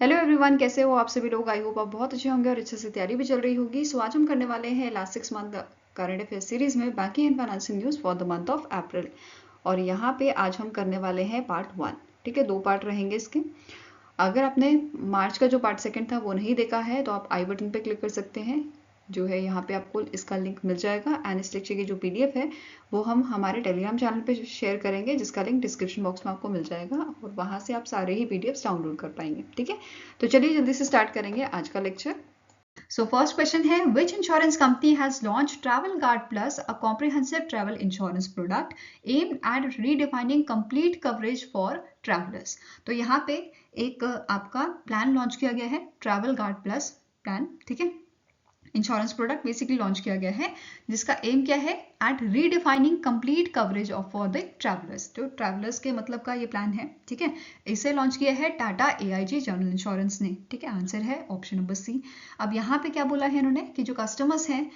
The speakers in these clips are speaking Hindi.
हेलो एवरीवन, कैसे हो आप सभी लोग। आई होप आप बहुत अच्छे होंगे और अच्छे से तैयारी भी चल रही होगी। सो आज हम करने वाले हैं last 6 month current affair series में banking and financial news for the month of April. और यहाँ पे आज हम करने वाले हैं पार्ट 1। ठीक है, 2 पार्ट रहेंगे इसके। अगर आपने मार्च का जो पार्ट 2 था वो नहीं देखा है तो आप आई बटन पे क्लिक कर सकते हैं, जो है यहाँ पे आपको इसका लिंक मिल जाएगा। एंड इस लेक्चर की जो पीडीएफ है वो हम हमारे टेलीग्राम चैनल पे शेयर करेंगे, जिसका लिंक डिस्क्रिप्शन बॉक्स में आपको मिल जाएगा और वहाँ से आप सारे ही पीडीएफ डाउनलोड कर पाएंगे। ठीक है, तो चलिए जल्दी से स्टार्ट करेंगे आज का लेक्चर। So first question है, which insurance company has launched Travel Guard Plus, a comprehensive travel insurance product aimed at redefining complete coverage for travelers। तो यहाँ पे एक आपका प्लान लॉन्च किया गया है, ट्रैवल गार्ड प्लस प्लान। ठीक है, इंश्योरेंस प्रोडक्ट बेसिकली लॉन्च किया गया है, जिसका एम क्या है, at redefining complete coverage of for the travellers. तो ट्रैवलर्स के मतलब का ये प्लान है। ठीक है, इसे लॉन्च किया है टाटा एआईजी जनरल इंश्योरेंस ने। ठीक है, आंसर है ऑप्शन नंबर सी। अब यहाँ पे क्या बोला है इन्होंने कि जो कस्टमर्स हैं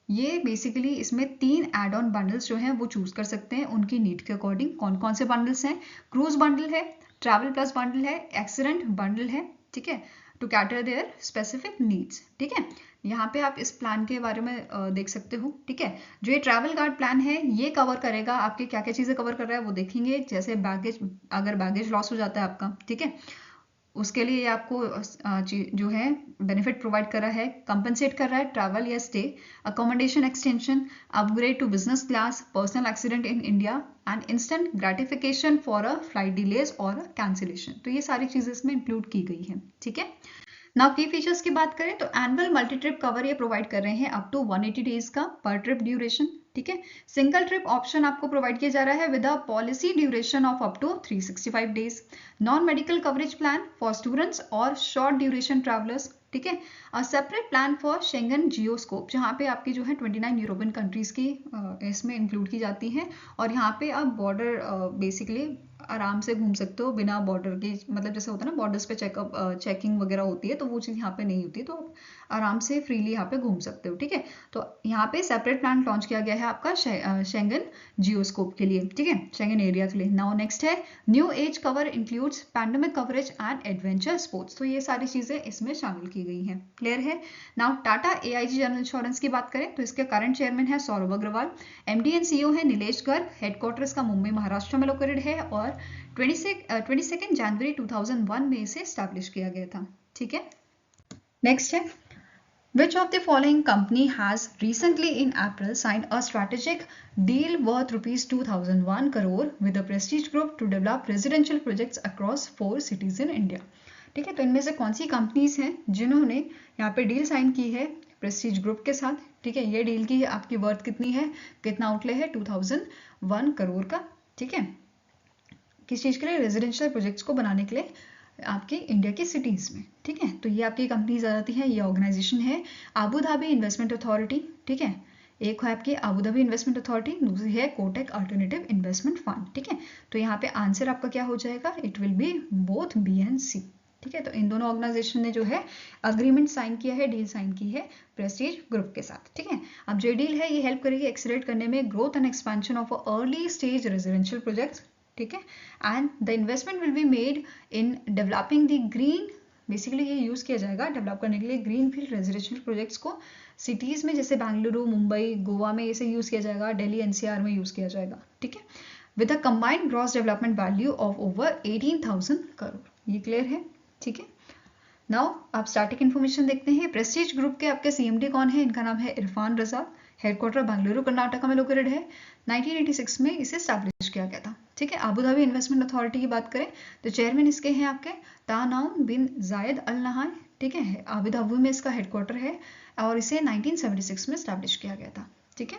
ये बेसिकली इसमें 3 एड ऑन बंडल्स जो हैं वो चूज कर सकते हैं उनकी नीड के अकॉर्डिंग। कौन कौन से बंडल्स हैं? क्रूज बंडल है, ट्रैवल प्लस बंडल है, एक्सीडेंट बंडल है। ठीक है, to cater their specific needs. ठीक है, यहाँ पे आप इस प्लान के बारे में देख सकते हो। ठीक है, जो ये ट्रैवल गार्ड प्लान है ये कवर करेगा आपके क्या क्या चीज़ें कवर कर रहा है वो देखेंगे। जैसे बैगेज, अगर बैगेज लॉस हो जाता है आपका, ठीक है, उसके लिए आपको जो है बेनिफिट प्रोवाइड कर रहा है, कंपनसेट कर रहा है ट्रैवल या stay, accommodation extension, upgrade to business class, personal accident in India and instant gratification for a flight delays और कैंसिलेशन। तो ये सारी चीज़ें इसमें इंक्लूड की गई हैं। ठीक है, नाउ की फीचर्स की बात करें तो एनुअल मल्टी ट्रिप कवर ये प्रोवाइड कर रहे हैं अप टू 180 डेज का पर ट्रिप ड्यूरेशन। ठीक है, सिंगल ट्रिप ऑप्शन आपको प्रोवाइड किया जा रहा है with a policy duration of up to 365 days. Non medical coverage plan for students और शॉर्ट ड्यूरेशन ट्रैवलर्स। ठीक है, a separate plan for Schengen geoscope, जहाँ पे आपकी जो है 29 यूरोपियन कंट्रीज की इसमें इंक्लूड की जाती हैं। और यहाँ पे आप बॉर्डर बेसिकली आराम से घूम सकते हो बिना बॉर्डर के, मतलब जैसे होता है ना बॉर्डर्स पे चेकिंग वगैरह होती है, तो वो चीज़ यहाँ पे नहीं होती, तो आप आराम से फ्रीली यहाँ पे घूम सकते हो। ठीक है, तो यहाँ पे सेपरेट प्लान लॉन्च किया गया है आपका शेंगन जियोस्कोप के लिए। ठीक है, शेंगन एरिया के लिए। नाउ नेक्स्ट है, new age cover includes pandemic coverage and adventure sports. तो ये सारी चीज़ें इसमें शामिल की गई हैं। क्लियर है। Now Tata AIG general insurance की बात करें तो इसके करंट चेयरमैन है Saurabh Agarwal, MD and CEO है नीलेश गर्ग, हेडक्वार्टर इसका मुंबई महाराष्ट्र में लोकेटेड है और 22 जनवरी 2001 में इसे स्टैब्लिश किया गया था। ठीक है, नेक्स्ट है, Which of the following company has recently in April signed a strategic deal worth rupees 2001 crore with the Prestige Group to develop residential projects across 4 cities in India? ठीक है, तो इनमें से कौन सी कंपनीज हैं जिन्होंने यहाँ पे डील साइन की है प्रेस्टीज ग्रुप के साथ? ठीक है, ये डील की आपकी वर्थ कितनी है, कितना आउटले है? 2001 करोड़ का। ठीक है, किस चीज़ के लिए? रेजिडेंशियल प्रोजेक्ट्स को बनाने के लिए आपके इंडिया की सिटीज़ में। ठीक है, तो ये आपकी कंपनीज आ जाती है। ये ऑर्गेनाइजेशन है आबू धाबी इन्वेस्टमेंट अथॉरिटी। ठीक है, एक है आपकी आबू धाबी इन्वेस्टमेंट अथॉरिटी, दूसरी है कोटक अल्टरनेटिव इन्वेस्टमेंट फंड। ठीक है, तो यहाँ पे आंसर आपका क्या हो जाएगा? It will be both B and C. ठीक है, तो इन दोनों ऑर्गेनाइजेशन ने जो है अग्रीमेंट साइन किया है, डील साइन की है प्रेस्टीज ग्रुप के साथ। ठीक है, अब जो डील है ये हेल्प करेगी एक्सेलरेट करने में growth and expansion of early stage residential projects. ठीक है, and the investment will be made in developing the green, basically ये यूज़ किया जाएगा डेवलप करने के लिए ग्रीन फील्ड रेजिडेंशियल प्रोजेक्ट्स को सिटीज़ में, जैसे बेंगलुरु, मुंबई, गोवा में इसे यूज़ किया जाएगा, दिल्ली एनसीआर में यूज़ किया जाएगा। ठीक है, with a combined gross development value of over 18,000 crore. ये क्लियर है। ठीक है, नाउ आप स्टैटिक इन्फॉर्मेशन देखते हैं। प्रेस्टीज ग्रुप के आपके सीएमडी कौन है? इनका नाम है इरफान रजा, हेडक्वार्टर बेंगलुरु कर्नाटका में लोकेटेड है। 1986 में इसे स्टैब्लिश किया गया था। ठीक है, आबू धाबी इन्वेस्टमेंट अथॉरिटी की बात करें तो चेयरमैन इसके हैं आपके तानाउन बिन जायद अल नहान। ठीक है, आबू धाबी में इसका हेडक्वार्टर है और इसे 1976 में स्टैब्लिश किया गया था। ठीक है,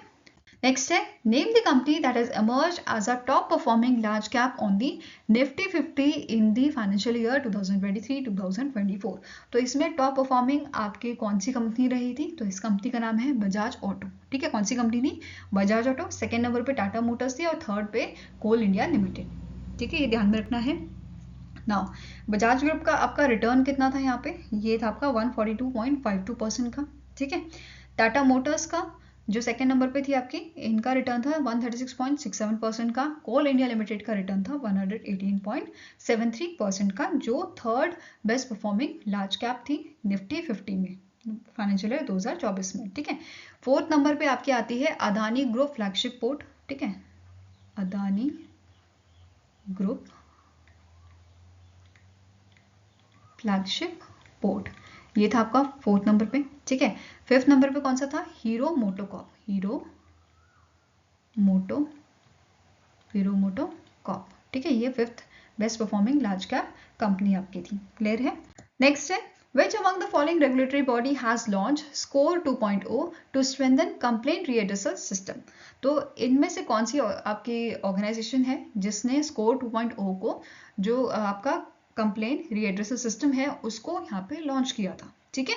नेक्स्ट है, name the company that has emerged as a top performing large cap on the Nifty 50 in the financial year 2023-2024। तो इसमें टॉप परफॉर्मिंग आपकी कौन सी कंपनी रही थी? तो इस कंपनी का नाम है बजाज ऑटो। ठीक है, कौन सी कंपनी थी? बजाज ऑटो। सेकेंड नंबर पे टाटा मोटर्स थी और थर्ड पे कोल इंडिया लिमिटेड। ठीक है, ये ध्यान में रखना है। नाउ बजाज ग्रुप का आपका रिटर्न कितना था यहाँ पे? ये था आपका 142.52% का। ठीक है, टाटा मोटर्स का जो सेकेंड नंबर पे थी आपकी, इनका रिटर्न था 136.67% का। कोल इंडिया लिमिटेड का रिटर्न था 118.73% का, जो third best performing large cap थी निफ्टी 50 में फाइनेंशियल ईयर 2024 में। ठीक है, फोर्थ नंबर पे आपकी आती है अदानी ग्रुप फ्लैगशिप पोर्ट। ठीक है, अदानी ग्रुप फ्लैगशिप पोर्ट, ये था आपका फोर्थ नंबर पे। ठीक है, फिफ्थ नंबर पे कौन सा था? Hero MotoCorp. Hero MotoCorp. ठीक है, ये fifth best performing large cap company आपकी थी। क्लियर है? नेक्स्ट है, which among the following regulatory body has launched SCORE 2.0 to strengthen complaint redressal system? तो इनमें से कौन सी आपकी ऑर्गेनाइजेशन है जिसने SCORE 2.0 को, जो आपका कंप्लेंट रिएड्रेसल सिस्टम है, उसको यहाँ पे लॉन्च किया था? ठीक है,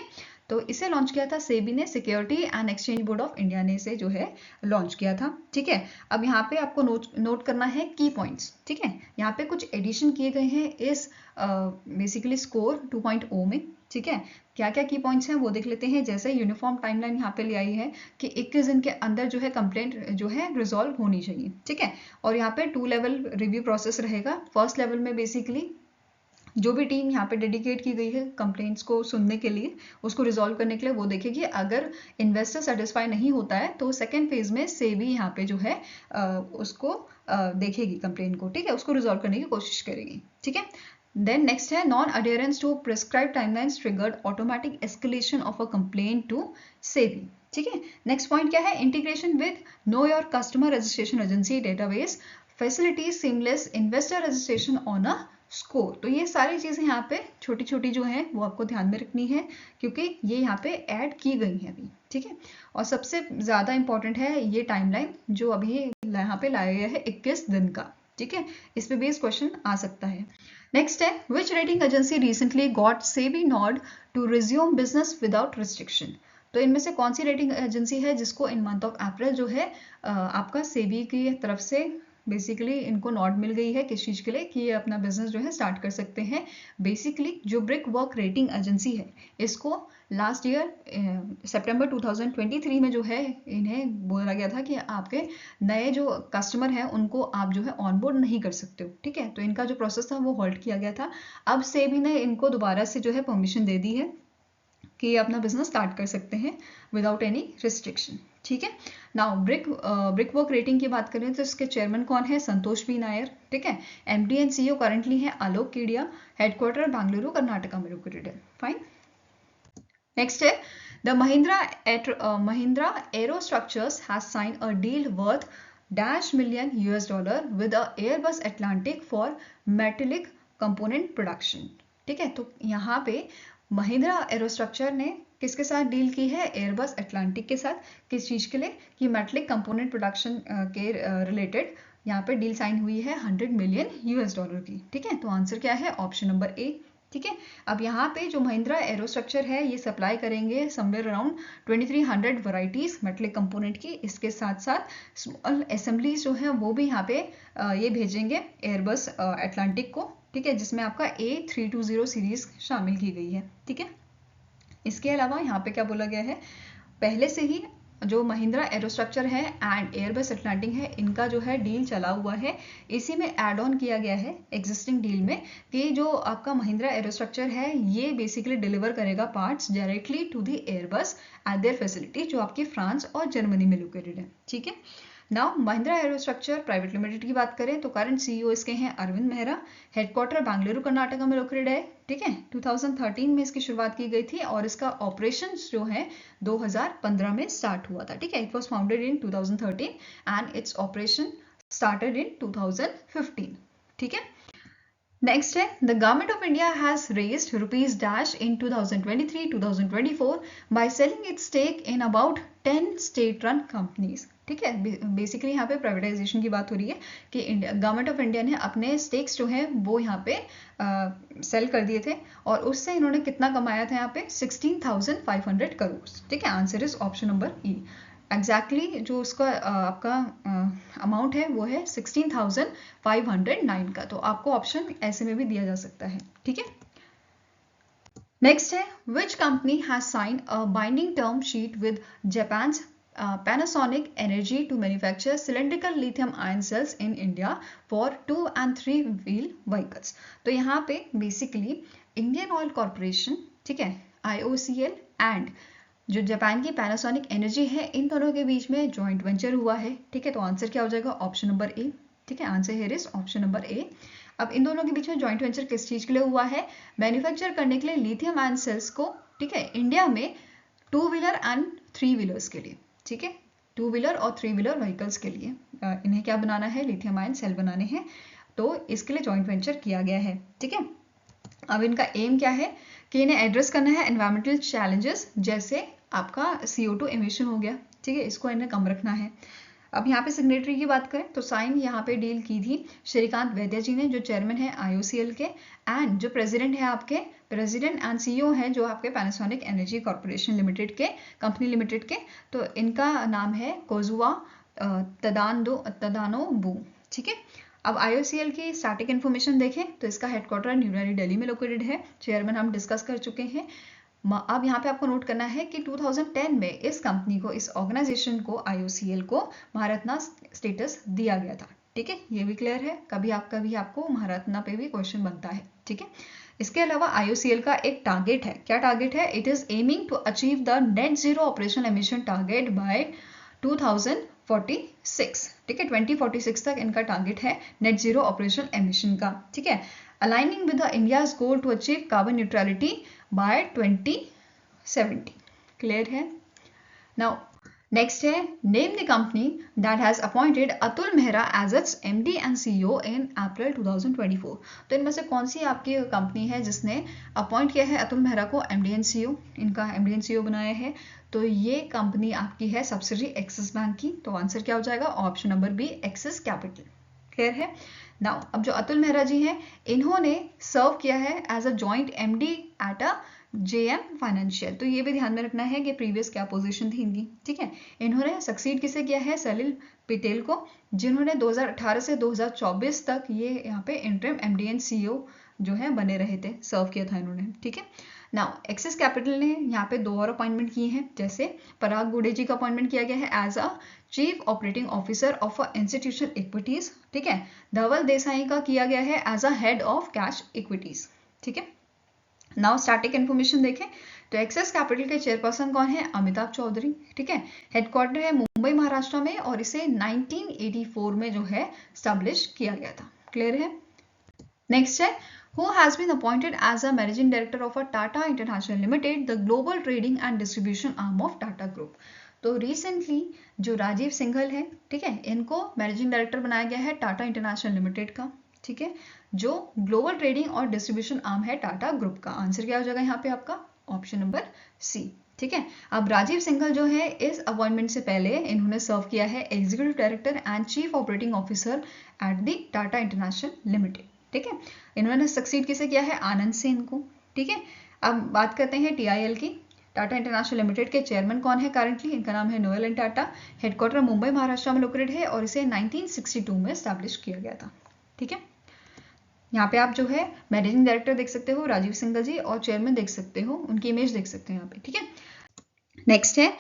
तो इसे लॉन्च किया था सेबी ने, security and exchange board of India ने इसे जो है लॉन्च किया था। ठीक है, अब यहाँ पे आपको नोट करना है की पॉइंट्स। ठीक है, यहाँ पे कुछ एडिशन किए गए हैं इस बेसिकली स्कोर 2.0 में। ठीक है, क्या क्या की पॉइंट्स हैं वो देख लेते हैं। जैसे यूनिफॉर्म टाइमलाइन यहाँ पे ले आई है कि 21 दिन के अंदर जो है कंप्लेंट जो है रिजॉल्व होनी चाहिए। ठीक है, और यहाँ पे 2 लेवल रिव्यू प्रोसेस रहेगा। फर्स्ट लेवल में बेसिकली जो भी टीम यहाँ पे डेडिकेट की गई है कंप्लेंट्स को सुनने के लिए, उसको रिजॉल्व करने के लिए, वो देखेगी। अगर इन्वेस्टर सेटिस्फाई नहीं होता है तो सेकेंड फेज में सेबी यहाँ पे जो है उसको देखेगी कंप्लेंट को। ठीक है, उसको रिजॉल्व करने की कोशिश करेगी। ठीक है, देन नेक्स्ट है non adherence to prescribe timelines triggered automatic escalation of a complaint to SEBI. ठीक है, नेक्स्ट पॉइंट क्या है? Integration with know your customer registration agency database facility seamless investor registration on a score. तो ये सारी चीजें यहाँ पे छोटी छोटी जो है वो आपको ध्यान में रखनी है, क्योंकि ये यहाँ पे ऐड की गई है अभी। ठीक है, और सबसे ज्यादा इंपॉर्टेंट है ये टाइमलाइन जो अभी यहाँ पे लाया गया है 21 दिन का। ठीक है, इस पे बेस्ड क्वेश्चन आ सकता है। नेक्स्ट है, which rating agency recently got SEBI nod to resume business without restriction? तो इनमें से कौन सी रेटिंग एजेंसी है जिसको इन मंथ ऑफ अप्रैल जो है आपका सेबी की तरफ से बेसिकली इनको नॉड मिल गई है किस चीज के लिए कि ये अपना बिजनेस जो है स्टार्ट कर सकते हैं? बेसिकली जो ब्रिक वर्क रेटिंग एजेंसी है, इसको लास्ट ईयर सितंबर 2023 में जो है इन्हें बोला गया था कि आपके नए जो कस्टमर हैं उनको आप जो है ऑनबोर्ड नहीं कर सकते हो। ठीक है, तो इनका जो प्रोसेस था वो होल्ड किया गया था। अब सेबी ने इनको दोबारा से जो है परमिशन दे दी है कि ये अपना बिजनेस स्टार्ट कर सकते हैं विदाउट एनी रिस्ट्रिक्शन। ठीक है, नाउ ब्रिक वर्क रेटिंग की बात करें तो इसके चेयरमैन कौन है? संतोष बी नायर। ठीक है, एमडी एंड सीईओ करंटली है आलोक केडिया, हेडक्वार्टर बेंगलुरु कर्नाटका में लोकेटेड है। फाइन। नेक्स्ट है, the Mahindra aerostructures has signed a deal worth $1 million with a Airbus Atlantic for metallic component production। ठीक है, तो यहाँ पे महिंद्रा एरोस्ट्रक्चर ने किसके साथ डील की है? एयरबस अटलांटिक के साथ। किस चीज के लिए? कि मेटलिक कंपोनेंट प्रोडक्शन के रिलेटेड यहाँ पे डील साइन हुई है $100 million की। ठीक है, तो आंसर क्या है? ऑप्शन नंबर ए। ठीक है, अब यहाँ पे जो महिंद्रा एरोस्ट्रक्चर है ये सप्लाई करेंगे somewhere around 2300 varieties metallic component की। इसके साथ साथ स्मॉल असेंबलीज जो है वो भी यहाँ पे ये भेजेंगे एयरबस अटलांटिक को। ठीक है, जिसमें आपका A320 सीरीज शामिल की गई है। ठीक है, इसके अलावा यहाँ पे क्या बोला गया है? पहले से ही जो महिंद्रा एरोस्ट्रक्चर है एंड एयरबस अटलांटिक है, इनका जो है डील चला हुआ है। इसी में ऐड ऑन किया गया है एग्जिस्टिंग डील में कि जो आपका महिंद्रा एरोस्ट्रक्चर है ये बेसिकली डिलीवर करेगा parts directly to the Airbus at their facility जो आपकी फ्रांस और जर्मनी में लोकेटेड है। ठीक है, नाउ महिंद्रा एरोस्ट्रक्चर प्राइवेट लिमिटेड की बात करें तो करंट सीईओ इसके हैं अरविंद मेहरा, हेडक्वार्टर बेंगलुरु कर्नाटका में लोकेटेड है। ठीक है, 2013 में इसकी शुरुआत की गई थी और इसका ऑपरेशंस जो है 2015 में स्टार्ट हुआ था। ठीक है, it was founded in 2013 and its operation started in 2015। ठीक है, नेक्स्ट है, the government of India has raised rupees dash in 2023-2024 by selling its stake in about 10 state run companies. ठीक है, बेसिकली यहाँ पे प्राइवेटाइजेशन की बात हो रही है कि गवर्नमेंट ऑफ इंडिया ने अपने स्टेक्स जो हैं वो यहाँ पे सेल कर दिए थे और उससे इन्होंने कितना कमाया था? यहाँ पे 16,500 करोड़। ठीक है, answer is option number E. Exactly जो उसका आपका अमाउंट है वो है 16,509 का। तो आपको ऑप्शन ऐसे में भी दिया जा सकता है। ठीक है, नेक्स्ट है, which company has sign a binding term sheet with Japan's Panasonic Energy to manufacture cylindrical lithium ion cells in India for 2 and 3 wheel vehicles। तो यहाँ पे बेसिकली इंडियन ऑयल कॉरपोरेशन, ठीक है, IOCL एंड जो जापान की पैनासोनिक एनर्जी है, इन दोनों के बीच में जॉइंट वेंचर हुआ है, ठीक है। तो आंसर क्या हो जाएगा? ऑप्शन नंबर ए, ठीक है। Answer here is option number ए। अब इन दोनों के बीच में जॉइंट वेंचर किस चीज के लिए हुआ है? मैन्युफैक्चर करने के लिए लिथियम आयन सेल्स को, ठीक है, इंडिया में 2 व्हीलर एंड 3 व्हीलर्स के लिए, ठीक है, 2 व्हीलर और 3 व्हीलर व्हीकल्स के लिए इन्हें क्या बनाना है? लिथियम आयन सेल बनाने हैं। तो इसके लिए जॉइंट वेंचर किया गया है, ठीक है। अब इनका एम क्या है कि इन्हें एड्रेस करना है एनवायरमेंटल चैलेंजेस, जैसे आपका CO2 एमिशन हो गया, ठीक है, इसको इन्हें कम रखना है। अब यहाँ पे सिग्नेटरी की बात करें तो साइन यहाँ पे डील की थी श्रीकांत वैद्य जी ने, जो चेयरमैन है IOCL के, एंड जो प्रेसिडेंट है आपके, प्रेसिडेंट एंड CEO है जो आपके पैनासोनिक एनर्जी कॉर्पोरेशन लिमिटेड के, कंपनी लिमिटेड के, तो इनका नाम है कोजुआ तदानोबू, ठीक है। अब IOCL की स्टैटिक इन्फॉर्मेशन देखें तो इसका हेडक्वार्टर न्यू दिल्ली में लोकेटेड है। चेयरमैन हम डिस्कस कर चुके हैं। अब यहाँ पे आपको नोट करना है कि 2010 में इस कंपनी को, इस ऑर्गेनाइजेशन को, IOCL को महारत्ना स्टेटस दिया गया था, ठीक है। ये भी क्लियर है। कभी आपको महारत्ना पे भी क्वेश्चन बनता है, ठीक है। इसके अलावा IOCL का एक टारगेट है। क्या टारगेट है? It is aiming to achieve the net zero operational emission target by 2046, ठीक है, 2046 तक इनका टारगेट है नेट जीरो ऑपरेशनल एमिशन का, ठीक है। Aligning with the India's goal to achieve carbon neutrality by 2070, clear है। नाउ नेक्स्ट है, name the company that has appointed Atul Mehra as its MD and CEO in April 2024। तो इनमें से कौन सी आपकी कंपनी है जिसने अपॉइंट किया है अतुल मेहरा को MD एंड CEO, इनका MD एंड CEO बनाया है? तो ये कंपनी आपकी है सब्सिडरी एक्सिस बैंक की। तो आंसर क्या हो जाएगा? Option number B, Axis Capital, clear है। नाउ अब जो अतुल मेहरा जी हैं, इन्होंने सर्व किया है as a joint MD at a JM financial. तो ये भी ध्यान में रखना है कि प्रीवियस क्या पोजीशन थी इनकी, ठीक है। इन्होंने सक्सीड किसे किया है? सलिल पटेल को, जिन्होंने 2018 से 2024 तक ये यहाँ पे इंटरिम MD एंड CEO जो है बने रहे थे, सर्व किया था इन्होंने, ठीक है। नाउ एक्सिस कैपिटल ने यहाँ पे 2 और अपॉइंटमेंट किए हैं, जैसे पराग गुडे जी का अपॉइंटमेंट किया गया है as a chief operating officer of institutional equities, ठीक है। धवल देसाई का किया गया है as a head of cash equities, ठीक है। नाउ स्टैटिक इन्फॉर्मेशन देखें तो एक्सिस कैपिटल के चेयरपर्सन कौन है? अमिताभ चौधरी, ठीक है। हेडक्वार्टर है मुंबई महाराष्ट्र में और इसे 1984 में जो है स्टैब्लिश किया गया था, क्लियर है। नेक्स्ट है, who has been appointed as a managing director of a Tata International Limited, the global trading and distribution arm of Tata Group। तो रिसेंटली जो राजीव सिंघल है, ठीक है, इनको मैनेजिंग डायरेक्टर बनाया गया है टाटा इंटरनेशनल लिमिटेड का, ठीक है, जो ग्लोबल ट्रेडिंग और डिस्ट्रीब्यूशन आर्म है टाटा ग्रुप का। आंसर क्या हो जाएगा यहाँ पे आपका? ऑप्शन नंबर सी, ठीक है। अब राजीव सिंघल जो है, इस अपॉइंटमेंट से पहले इन्होंने सर्व किया है executive director and chief operating officer at the Tata international limited, ठीक है। इन्होंने सक्सीड किसे किया है? आनंद सेन को, ठीक है। अब बात करते हैं TIL की। टाटा इंटरनेशनल लिमिटेड के चेयरमैन कौन है करंटली? इनका नाम है Noel N Tata. Headquarter Mumbai Maharashtra में लोकेटेड है और इसे 1962 में स्टैब्लिश किया गया था, ठीक है। यहाँ पे आप जो है मैनेजिंग डायरेक्टर देख सकते हो राजीव सिंघल जी, और चेयरमैन देख सकते हो, उनकी इमेज देख सकते हो यहाँ पे, ठीक है। नेक्स्ट है,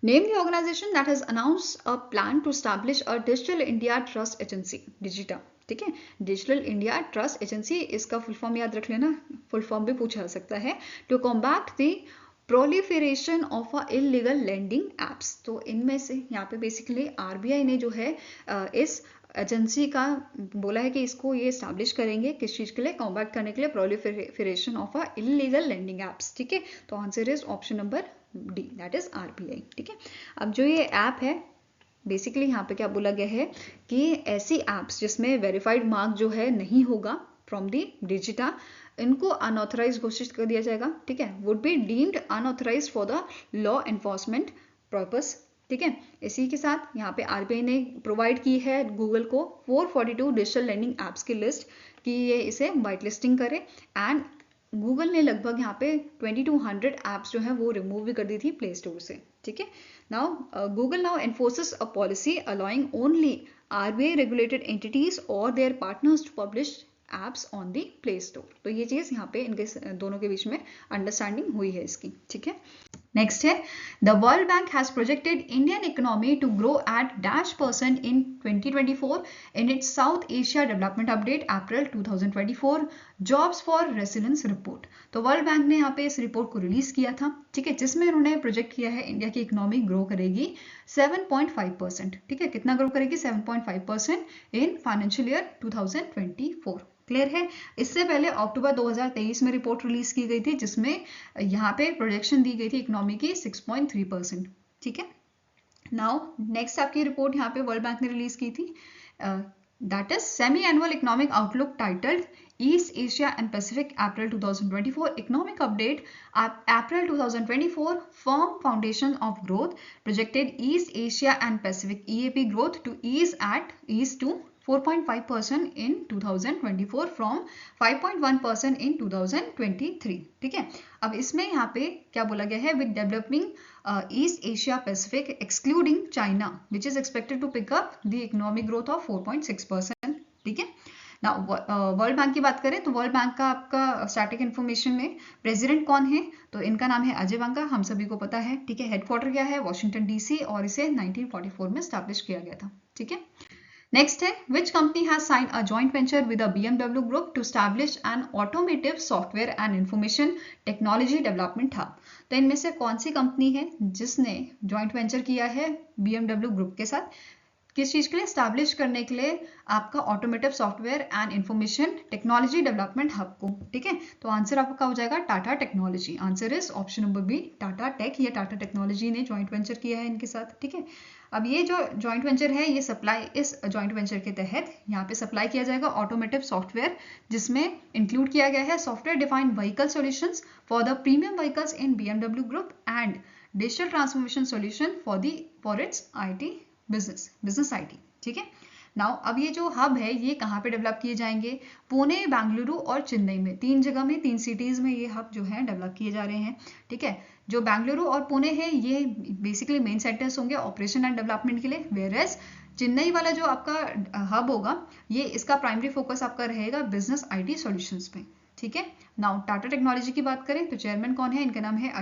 name the organization that has announced a plan to establish a digital India trust agency, Digita, ठीक है। डिजिटल इंडिया ट्रस्ट एजेंसी, इसका फुल फॉर्म याद रख लेना, फुल फॉर्म भी पूछा जा सकता है। To combat the proliferation of a illegal lending apps. तो इनमें से यहाँ पे बेसिकली RBI ने जो है इस एजेंसी का बोला है कि इसको ये स्टैब्लिश करेंगे, किस चीज़ के लिए? कॉम्बैट करने के लिए proliferation of a illegal lending apps, ठीक है। तो answer is option number D, that is RBI, ठीक है। अब जो ये ऐप है, बेसिकली यहाँ पे क्या बोला गया है कि ऐसी एप्स जिसमें वेरीफाइड मार्क जो है नहीं होगा फ्रॉम दी डिजिटा, इनको अनऑथराइज घोषित कर दिया जाएगा, ठीक है। Would be deemed unauthorise for the law enforcement purpose, ठीक है। इसी के साथ यहाँ पे RBI ने प्रोवाइड की है गूगल को 442 डिजिटल लर्निंग एप्स की लिस्ट कि ये इसे वाइट लिस्टिंग करे, एंड गूगल ने लगभग यहाँ पे 2200 एप्स जो है वो रिमूव भी कर दी थी प्ले स्टोर से, ठीक है। Now Google now enforces a policy allowing only RBI regulated entities और their partners to publish apps on the Play Store. तो ये चीज़ यहाँ पे इनके दोनों के बीच में अंडरस्टैंडिंग हुई है इसकी, ठीक है। नेक्स्ट है the World Bank has projected Indian economy to grow at -% in 2024 in its South Asia development update April 2024 jobs for resilience report. तो वर्ल्ड बैंक ने यहाँ पे इस रिपोर्ट को रिलीज किया था, ठीक है, जिसमें उन्होंने प्रोजेक्ट किया है इंडिया की इकोनॉमी ग्रो करेगी 7.5%, ठीक है, कितना ग्रो करेगी 7.5% इन फाइनेंशियल ईयर 2024। क्लियर है। इससे पहले अक्टूबर 2023 में रिपोर्ट रिलीज की गई थी जिसमें यहाँ पे प्रोजेक्शन दी गई थी इकोनॉमी की 6.3%, ठीक है। नाउ नेक्स्ट आपकी रिपोर्ट यहाँ पे वर्ल्ड बैंक ने रिलीज की थी, that is semi annual economic outlook titled East Asia and Pacific April 2024 economic update April 2024 firm foundation of growth projected East Asia and Pacific EAP growth to ease to 4.5% in 2024 from 5.1% in 2023, ठीक है। अब इसमें यहाँ पे क्या बोला गया है, with developing East Asia Pacific excluding China which is expected to pick up the economic growth of 4.6%, ठीक है। ना वर्ल्ड बैंक की बात करें तो वर्ल्ड बैंक का आपका स्टैटिक इन्फॉर्मेशन में प्रेसिडेंट कौन है, तो इनका नाम है अजय बंगा, हम सभी को पता है, ठीक है। हेडक्वार्टर क्या है, वॉशिंगटन DC, और इसे 1944 में स्टैब्लिश किया गया था, ठीक है। नेक्स्ट है which company has sign a joint venture with the BMW group to establish an automotive software and information technology development hub. तो इनमें से कौन सी कंपनी है जिसने जॉइंट वेंचर किया है BMW ग्रुप के साथ, किस चीज के लिए, स्टैब्लिश करने के लिए आपका automotive software and information technology development hub को, ठीक है। तो आंसर आपका हो जाएगा Tata technology. Answer is option number B, Tata tech या टाटा टेक्नोलॉजी ने जॉइंट वेंचर किया है इनके साथ, ठीक है। अब ये जो जॉइंट वेंचर है ये सप्लाई, इस जॉइंट वेंचर के तहत यहाँ पे सप्लाई किया जाएगा ऑटोमेटिव सॉफ्टवेयर, जिसमें इंक्लूड किया गया है software defined vehicle solutions for the premium vehicles in BMW group and digital transformation solution for its IT business IT, ठीक है। नाउ अब ये जो हब है ये कहाँ पे डेवलप किए जाएंगे, पुणे, बेंगलुरु और चेन्नई में, 3 जगह में, 3 सिटीज में ये हब जो है डेवलप किए जा रहे हैं, ठीक है। जो बेंगलुरु और पुणे है ये बेसिकली मेन सेंटर्स होंगे ऑपरेशन एंड डेवलपमेंट के लिए, वेयरएज चेन्नई वाला जो आपका हब होगा ये इसका प्राइमरी फोकस आपका रहेगा बिजनेस IT सॉल्यूशंस पे, ठीक है। नाउ टाटा टेक्नोलॉजी की बात करें तो चेयरमैन कौन है, इनका नाम है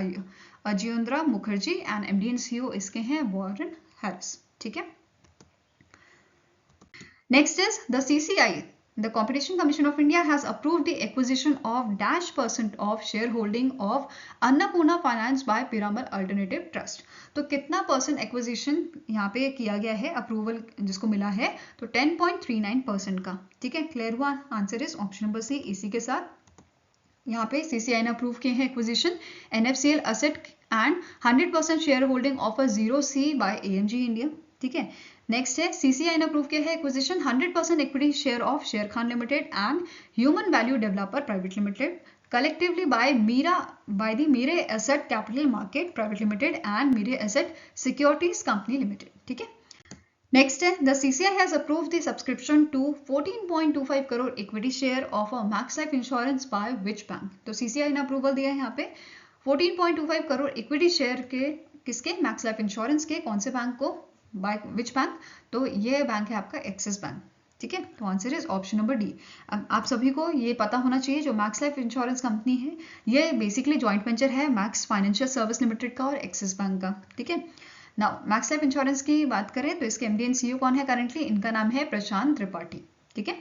Ajitendra Mukherjee and MD and CEO इसके हैं वॉरेन हैरिस, ठीक है। Next is the CCI. The Competition Commission of India has approved the acquisition of -% of shareholding of Annapurna Finance by Piramal Alternative Trust. तो कितना परसेंट एक्विजिशन यहाँ पे किया गया है, अप्रूवल जिसको मिला है, तो 10.39% का, ठीक है। क्लियर हुआ। Answer is option number C. इसी के साथ यहाँ पे CCI ने अप्रूव किए हैं acquisition NFCL asset and 100% share holding of a 0C by AMG India, ठीक है। नेक्स्ट है CCI ने अप्रूव किया है एक्विजिशन 100% इक्विटी शेयर ऑफ शेर Khan limited and human value developer private limited collectively by the Mirae Asset Capital Market Private Limited and Mirae Asset Securities Company Limited, ठीक है। नेक्स्ट है the CCI has approved the subscription to 14.25 crore equity share of a Max Life Insurance by which bank। तो CCI ने अप्रूवल दिया है यहाँ पे 14.25 करोड़ इक्विटी शेयर के, किसके, मैक्स लाइफ इंश्योरेंस के, कौन से बैंक को, बाय विच बैंक, तो ये बैंक है आपका एक्सिस बैंक, ठीक है। तो answer is option number D. आप सभी को ये पता होना चाहिए जो मैक्स लाइफ इंश्योरेंस कंपनी है ये बेसिकली जॉइंट वेंचर है मैक्स फाइनेंशियल सर्विस लिमिटेड का और एक्सिस बैंक का, ठीक है। नाउ मैक्स लाइफ इंश्योरेंस की बात करें तो इसके MD एंड CEO कौन है करेंटली, इनका नाम है प्रशांत त्रिपाठी, ठीक है।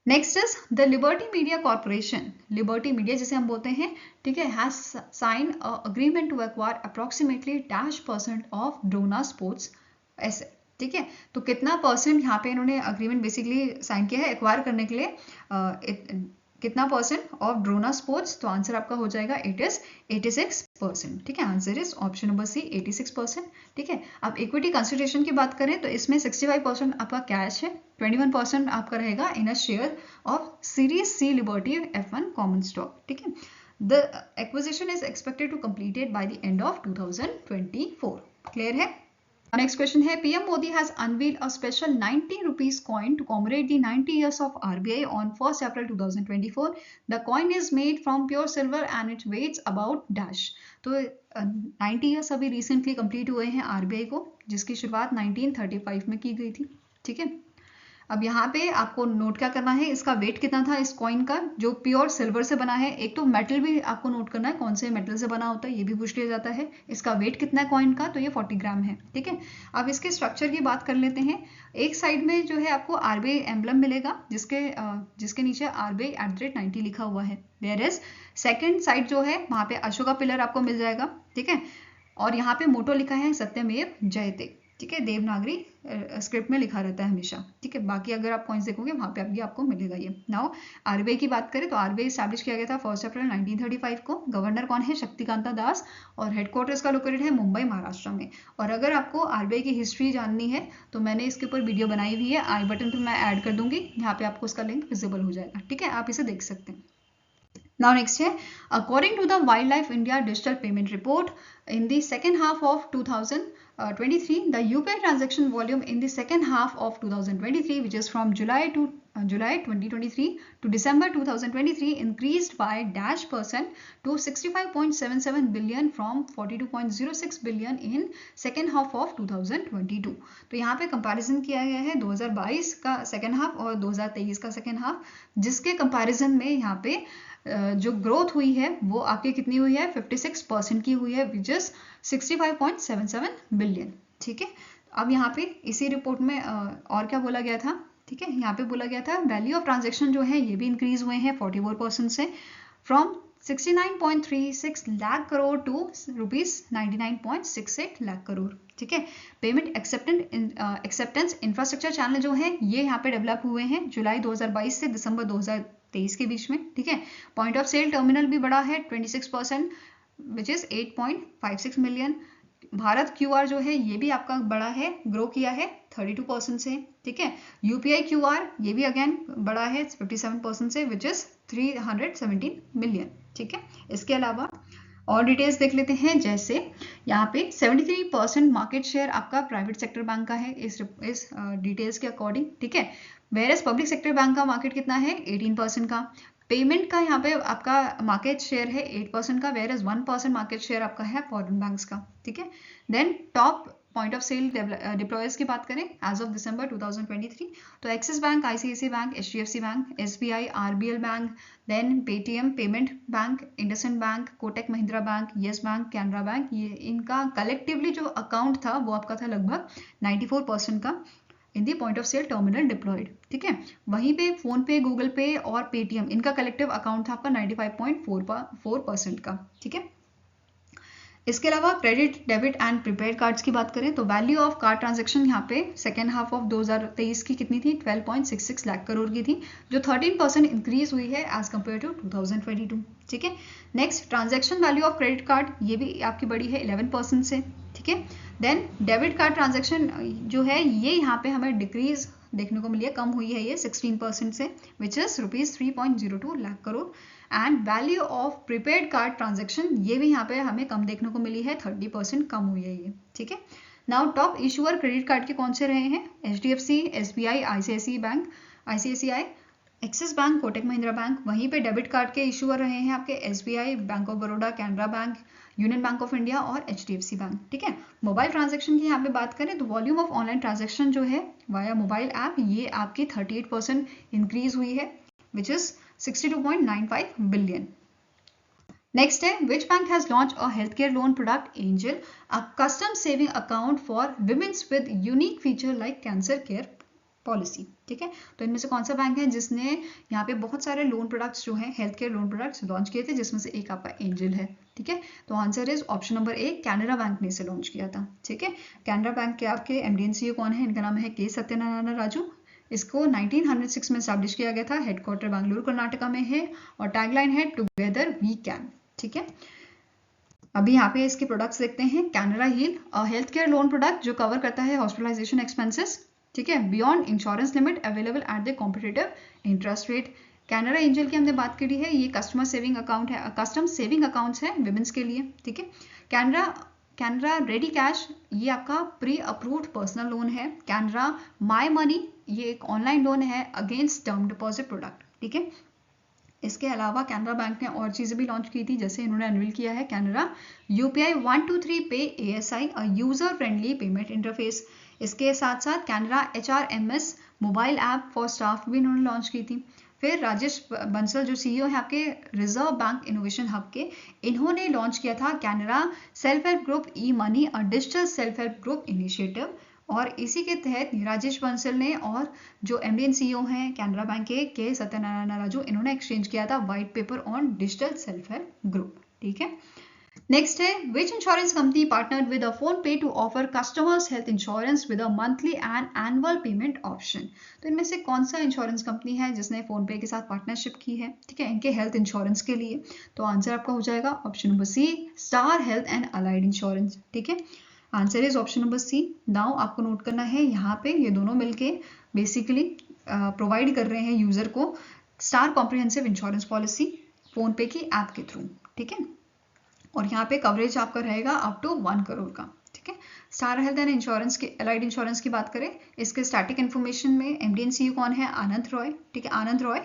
Next is the Liberty Media Corporation, Liberty Media जिसे हम बोलते हैं, ठीक है, has sign agreement to acquire approximately -% of Dorna Sports ऐसे, ठीक है। तो कितना परसेंट यहाँ पे इन्होंने अग्रीमेंट बेसिकली साइन किया है एक्वायर करने के लिए, कितना परसेंट ऑफ ड्रोना स्पोर्ट्स, तो आंसर आपका हो जाएगा इट इज 86%, ठीक है। Answer is option number C 86%, ठीक है। अब इक्विटी कंसिडरेशन की बात करें तो इसमें 65% आपका कैश है, 21% आपका रहेगा in a share of series C Liberty F1 common stock, ठीक है। The acquisition is expected to completed by the end of 2024। Clear है। Next question है PM Modi has unveiled a special 90 rupees coin to commemorate the 90 years of RBI on 1st April 2024. The coin is made from pure silver and it weighs about dash. तो 90 years अभी recently complete हुए हैं RBI को, जिसकी शुरुआत 1935 में की गई थी, ठीक है। अब यहाँ पे आपको नोट क्या करना है, इसका वेट कितना था इस कॉइन का, जो प्योर सिल्वर से बना है। एक तो मेटल भी आपको नोट करना है, कौन से मेटल से बना होता है ये भी पूछ लिया जाता है। इसका वेट कितना है कॉइन का, तो ये 40 ग्राम है, ठीक है। अब इसके स्ट्रक्चर की बात कर लेते हैं। एक साइड में जो है आपको आरबीआई एम्बलम मिलेगा, जिसके नीचे RBI@90 लिखा हुआ है। वेयर एज सेकेंड साइड जो है वहाँ पे अशोका पिलर आपको मिल जाएगा, ठीक है। और यहाँ पे मोटो लिखा है सत्यमेव जयते, ठीक है। देवनागरी स्क्रिप्ट में लिखा रहता है हमेशा, ठीक है। बाकी अगर आप कॉइन्स देखोगे वहाँ पे भी आपको मिलेगा ये। नाउ आरबीआई की बात करें तो आरबीआई स्टैब्लिश किया गया था 1 अप्रैल 1935 को। गवर्नर कौन है, शक्तिकांता दास, और हेडक्वार्टर्स का लोकेटेड है मुंबई महाराष्ट्र में। और अगर आपको आरबीआई की हिस्ट्री जाननी है तो मैंने इसके ऊपर वीडियो बनाई हुई है, आई बटन पर मैं ऐड कर दूंगी, यहाँ पे आपको उसका लिंक विजिबल हो जाएगा, ठीक है। आप इसे देख सकते हैं। Now next है, according to the Wildlife India Digital Payment Report, in the second half of 2023, the UPI transaction volume in the second half of 2023, which is from July 2023 to December 2023, increased by -% to 65.77 billion from 42.06 billion in second half of 2022. तो यहाँ पे कंपैरिजन किया गया है 2022 का सेकेंड हाफ और 2023 का सेकेंड हाफ, जिसके कंपैरिजन में यहाँ पे जो ग्रोथ हुई है वो आपकी कितनी हुई है, 56% की हुई है, विच इज 65.77 बिलियन, ठीक है। अब यहाँ पे इसी रिपोर्ट में और क्या बोला गया था, ठीक है। यहाँ पे बोला गया था वैल्यू ऑफ ट्रांजेक्शन जो है ये भी इंक्रीज हुए हैं 44% से, फ्रॉम 69.36 लाख करोड़ टू ₹99.68 लाख करोड़, ठीक है। पेमेंट एक्सेप्टेंस इंफ्रास्ट्रक्चर चैनल जो है ये यहाँ पे डेवलप हुए हैं जुलाई 2022 से दिसंबर 2023 के बीच में, ठीक है। पॉइंट ऑफ सेल टर्मिनल भी बड़ा है 26%, which is 8.56 million. Bharat QR जो है ये भी आपका बड़ा है, ग्रो किया है 32% से, ठीक है। यूपीआई क्यूआर ये भी अगेन बड़ा है 57% से, विच इज 317 मिलियन, ठीक है। इसके अलावा और डिटेल्स देख लेते हैं, जैसे यहाँ पे 73% मार्केट शेयर आपका प्राइवेट सेक्टर बैंक का है इस डिटेल्स के अकॉर्डिंग, ठीक है। वेयरएस पब्लिक सेक्टर बैंक का मार्केट कितना है, 18% का। पेमेंट का यहाँ पे आपका मार्केट शेयर है 8% का, वेयरएस 1% मार्केट शेयर आपका है फॉरेन बैंक्स का, ठीक है। Then top point of sale deployers की बात करें एज ऑफ दिसंबर 2023, तो Axis Bank, ICICI Bank, HDFC Bank, SBI, RBL Bank, then Paytm Payment Bank, IndusInd Bank, Kotak Mahindra Bank, Yes Bank, Canara Bank, ये इनका कलेक्टिवली जो अकाउंट था वो आपका था लगभग 94% का in the point of sale terminal deployed, ठीक है। वहीं पे फोन पे, गूगल पे और पेटीएम इनका कलेक्टिव अकाउंट था आपका 95.4% का, ठीक है। इसके अलावा credit, debit and prepaid cards की बात करें तो वैल्यू ऑफ कार्ड ट्रांजैक्शन यहाँ पे सेकेंड हाफ ऑफ 2023 की कितनी थी, 12.66 लाख करोड़ की थी, जो 13% इंक्रीज हुई है एज कम्पेयर टू 2022, ठीक है। Next, transaction value of credit card ये भी आपकी बड़ी है 11% से, ठीक है। देन डेबिट कार्ड ट्रांजैक्शन जो है ये यहाँ पे हमें डिक्रीज देखने को मिली है, कम हुई है ये 16% से, which is ₹3.02 lakh crore. And value of prepaid card transaction ये भी यहाँ पे हमें कम देखने को मिली है, 30% कम हुई है ये, ठीक है। Now top issuer credit card के कौन से रहे हैं, HDFC, SBI, ICICI, axis bank, Kotak Mahindra bank. वहीं पे डेबिट कार्ड के इशूअर रहे हैं आपके SBI, bank of Baroda, Canara bank, union bank of India और एचडीएफसी बैंक, ठीक है। मोबाइल ट्रांजैक्शन की यहाँ पे बात करें तो वॉल्यूम ऑफ ऑनलाइन ट्रांजैक्शन जो है वाया मोबाइल ऐप ये आपकी 38% इंक्रीज हुई है, विच इज 62.95 बिलियन। Next है, which bank has launched a healthcare loan product, Angel, a custom saving account for women with unique feature like cancer care policy, ठीक है। तो इनमें से कौन सा बैंक है जिसने यहाँ पे बहुत सारे लोन प्रोडक्ट्स जो हैं health care loan products launch किए थे, जिसमें से एक आपका एंजल है, ठीक है। तो answer is option number A, Canara bank ने इसे लॉन्च किया था, ठीक है। कैनरा बैंक के आपके एमडी कौन है, इनका नाम है के सत्यनारायण राजू। इसको 1906 में स्टैब्लिश किया गया था, हेडक्वार्टर बेंगलुरु कर्नाटका में है और टैगलाइन है टुगेदर वी कैन, ठीक है। अभी यहाँ पे इसके प्रोडक्ट्स देखते हैं। Canara heal, health care loan product जो कवर करता है हॉस्पिटलाइजेशन एक्सपेंसेस, ठीक है, beyond insurance limit, available at the competitive interest rate. Canara angel की हमने बात करी है, ये कस्टमर सेविंग अकाउंट है, कस्टम सेविंग अकाउंट्स है विमेंस के लिए, ठीक है। कैनरा रेडी कैश ये आपका प्री अप्रूव्ड पर्सनल लोन है। कैनरा माई मनी ये एक ऑनलाइन लोन है अगेंस्ट टर्म डिपॉजिट प्रोडक्ट, ठीक है। इसके अलावा कैनरा बैंक ने और चीज़ें भी लॉन्च की थी, जैसे इन्होंने अनवील किया है कैनरा यूपीआई 123 पे ASI, a user friendly payment interface. इसके साथ साथ Canara HRMS mobile app for staff भी इन्होंने लॉन्च की थी। फिर राजेश बंसल जो सीईओ है आपके रिजर्व बैंक इनोवेशन हब के, इन्होंने लॉन्च किया था Canara self help group E money, a digital self help group initiative. और इसी के तहत राजेश बंसल ने और जो एमडी एंड सीईओ हैं कैनरा बैंक के सत्यनारायण राजू, इन्होंने एक्सचेंज किया था white paper on digital self help group. ठीक है, नेक्स्ट है which insurance company partnered with PhonePe to offer customers health insurance with a monthly and annual payment option. तो इनमें से कौन सा इंश्योरेंस कंपनी है जिसने फोन पे के साथ पार्टनरशिप की है, ठीक है, इनके हेल्थ इंश्योरेंस के लिए? तो आंसर आपका हो जाएगा option number C, Star Health and Allied Insurance. ठीक है, answer is option number C. Now आपको नोट करना है यहाँ पे ये दोनों मिलके बेसिकली प्रोवाइड कर रहे हैं यूजर को star comprehensive insurance policy phone पे की ऐप के थ्रू। ठीक है, और यहाँ पे कवरेज आपका रहेगा अप टू 1 करोड़ का। ठीक है, स्टार हेल्थ एंड इंश्योरेंस की अलाइड इंश्योरेंस की बात करें, इसके स्टैटिक इन्फॉर्मेशन में एमडी एंड सीईओ कौन है? आनंद रॉय। ठीक है, आनंद रॉय,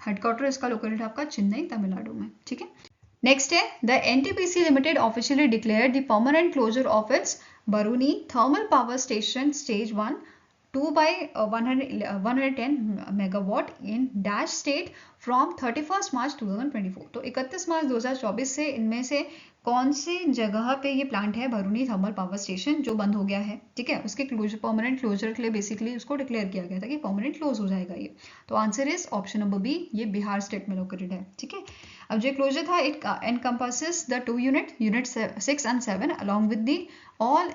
हेडक्वार्टर इसका लोकेटेड आपका चेन्नई तमिलनाडु में। ठीक है, नेक्स्ट है the NTPC limited officially declared the permanent closure of its Barauni thermal power station stage 1 2 by 110 megawatt in dash state from 31st March 2024। तो 31 मार्च 2024 से इनमें से कौन सी जगह पे ये प्लांट है बरूनी थर्मल पावर स्टेशन जो बंद हो गया है? ठीक है, उसके क्लोजर परमानेंट क्लोजर के लिए बेसिकली उसको डिक्लेयर किया गया था कि परमानेंट क्लोज हो जाएगा ये। तो answer is option number B, ये बिहार स्टेट में लोकेटेड है। ठीक है, अब जो क्लोजर था it encompasses the 2 unit 6 and 7 along with the all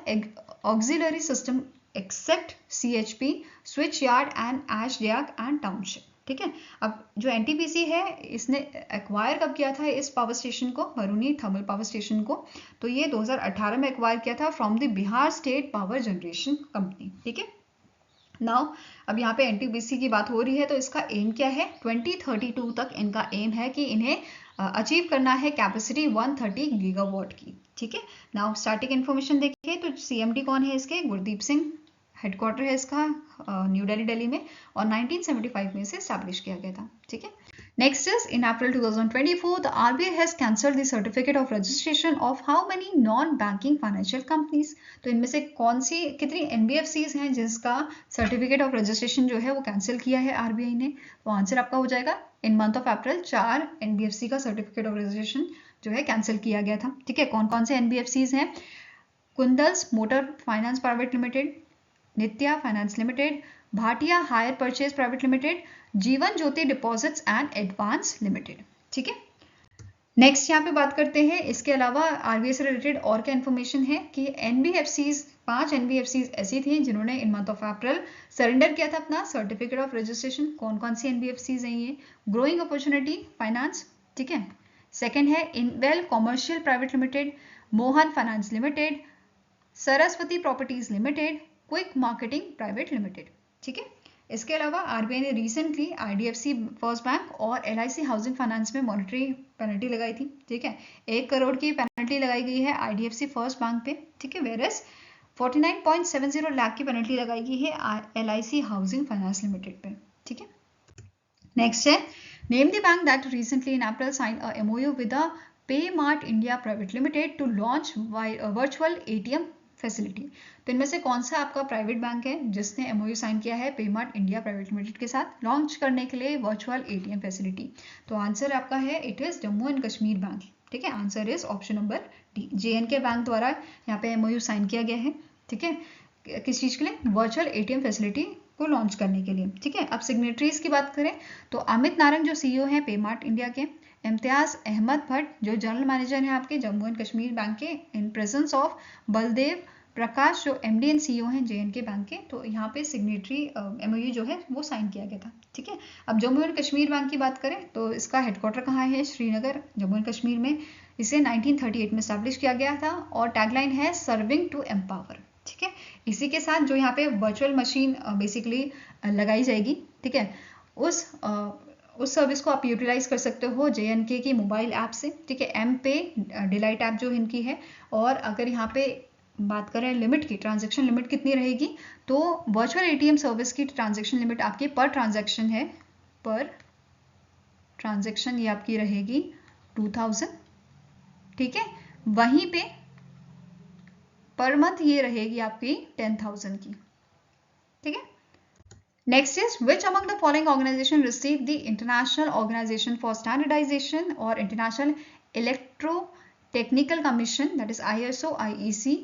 auxiliary system except CHP, switch yard and ash diak and township। ठीक है, अब जो एनटीपीसी है इसने एक्वायर कब किया था इस पावर स्टेशन को, बरूनी थर्मल पावर स्टेशन को? तो ये 2018 में एक्वायर किया था from the Bihar state power generation company. ठीक है, नाउ अब यहाँ पे एनटीपीसी की बात हो रही है तो इसका एम क्या है? 2032 तक इनका एम है कि इन्हें अचीव करना है कैपेसिटी 130 गीगावाट की। ठीक है, नाउ स्टैटिक इन्फॉर्मेशन देखिए तो सीएमडी कौन है इसके? गुरदीप सिंह, हेडक्वार्टर है इसका न्यू दिल्ली में, और 1975 में इसे स्टैब्लिश किया गया था। ठीक है, next is in April 2024 the RBI has cancelled the certificate of registration of how many non banking financial companies. तो इनमें से कौन सी कितनी एनबीएफसीज हैं जिसका सर्टिफिकेट ऑफ रजिस्ट्रेशन जो है वो कैंसिल किया है आरबीआई ने? तो आंसर आपका हो जाएगा इन मंथ ऑफ अप्रैल 4 एनबीएफसी का सर्टिफिकेट ऑफ रजिस्ट्रेशन जो है कैंसिल किया गया था। ठीक है, कौन कौन से एनबीएफसीज हैं? Kundles motor finance private limited, Nitya finance limited, Bhatia hire purchase private limited, Jeevan Jyoti deposits and advance limited. ठीक है, नेक्स्ट यहाँ पे बात करते हैं इसके अलावा आरबीआई से रिलेटेड और क्या इन्फॉर्मेशन है कि एनबीएफसीज 5 एनबीएफसीज ऐसी थी जिन्होंने इन मंथ ऑफ अप्रैल सरेंडर किया था अपना सर्टिफिकेट ऑफ रजिस्ट्रेशन। कौन कौन सी एनबीएफसीज हैं ये? ग्रोइंग अपॉर्चुनिटी फाइनेंस, ठीक है, सेकेंड है Inwell commercial private limited, Mohan finance limited, Saraswati properties limited, quick marketing private limited. ठीक है, इसके अलावा आरबीआई ने रिसेंटली आईडीएफसी फर्स्ट बैंक और एलआईसी हाउसिंग फाइनेंस में मॉनेटरी पेनल्टी लगाई थी। ठीक है, 1 करोड़ की पेनल्टी लगाई गई है आईडीएफसी फर्स्ट बैंक पे। ठीक है, वेरस 49.70 लाख की पेनल्टी लगाई गई है एलआईसी हाउसिंग फाइनेंस लिमिटेड पे। ठीक है, नेक्स्ट है name the bank that recently in April sign a MOU with the Paymart India private limited to launch virtual ATM facility. तो इनमें से कौन सा आपका प्राइवेट बैंक है जिसने एमओयू साइन किया है पेमार्ट इंडिया प्राइवेट लिमिटेड के साथ लॉन्च करने के लिए वर्चुअल एटीएम फैसिलिटी? तो आंसर आपका है it is Jammu and Kashmir bank. ठीक है, answer is option number D, JNK bank द्वारा यहाँ पे एमओयू साइन किया गया है। ठीक है, किस चीज के लिए? वर्चुअल एटीएम फैसिलिटी को लॉन्च करने के लिए। ठीक है, अब सिग्नेटरीज की बात करें तो अमित नारंग जो सीईओ है पेमार्ट इंडिया के, इम्तियाज अहमद भट्ट जो जनरल मैनेजर हैं आपके जम्मू एंड कश्मीर बैंक के, इन प्रेजेंस ऑफ बलदेव प्रकाश जो एमडी एंड सीईओ हैं जेएनके बैंक के। तो यहाँ पे सिग्नेटरी एमओयू जो है वो साइन किया गया था। ठीक है, अब जम्मू एंड कश्मीर बैंक की बात करें तो इसका हेडक्वार्टर कहाँ है? श्रीनगर, जम्मू एंड कश्मीर में। इसे 1938 में स्टैब्लिश किया गया था और टैगलाइन है सर्विंग टू एम्पावर। ठीक है, इसी के साथ जो यहाँ पे वर्चुअल मशीन बेसिकली लगाई जाएगी, ठीक है, उस सर्विस को आप यूटिलाइज कर सकते हो जेएनके की मोबाइल ऐप से। ठीक है, एम पे डिलाइट ऐप जो इनकी है। और अगर यहाँ पे बात करें लिमिट की, ट्रांजैक्शन लिमिट कितनी रहेगी, तो वर्चुअल एटीएम सर्विस की ट्रांजैक्शन लिमिट आपकी पर ट्रांजैक्शन है, पर ट्रांजैक्शन ये आपकी रहेगी 2000। ठीक है, वहीं पे पर मंथ ये रहेगी आपकी 10,000 की। ठीक है, Next is, which among the following organization received the International Organization for Standardization or International Electrotechnical Commission, that is ISO IEC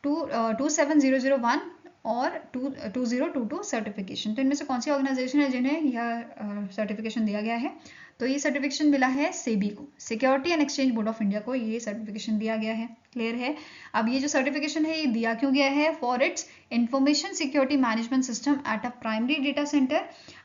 27001 और 2022 सर्टिफिकेशन? तो इनमें से कौन सी ऑर्गेनाइजेशन है जिन्हें यह सर्टिफिकेशन दिया गया है? तो ये सर्टिफिकेशन मिला है सेबी को, security and exchange board of India को ये सर्टिफिकेशन दिया गया है। क्लियर है? अब ये जो सर्टिफिकेशन है ये दिया क्यों गया है? For its information security management system at a primary data centre,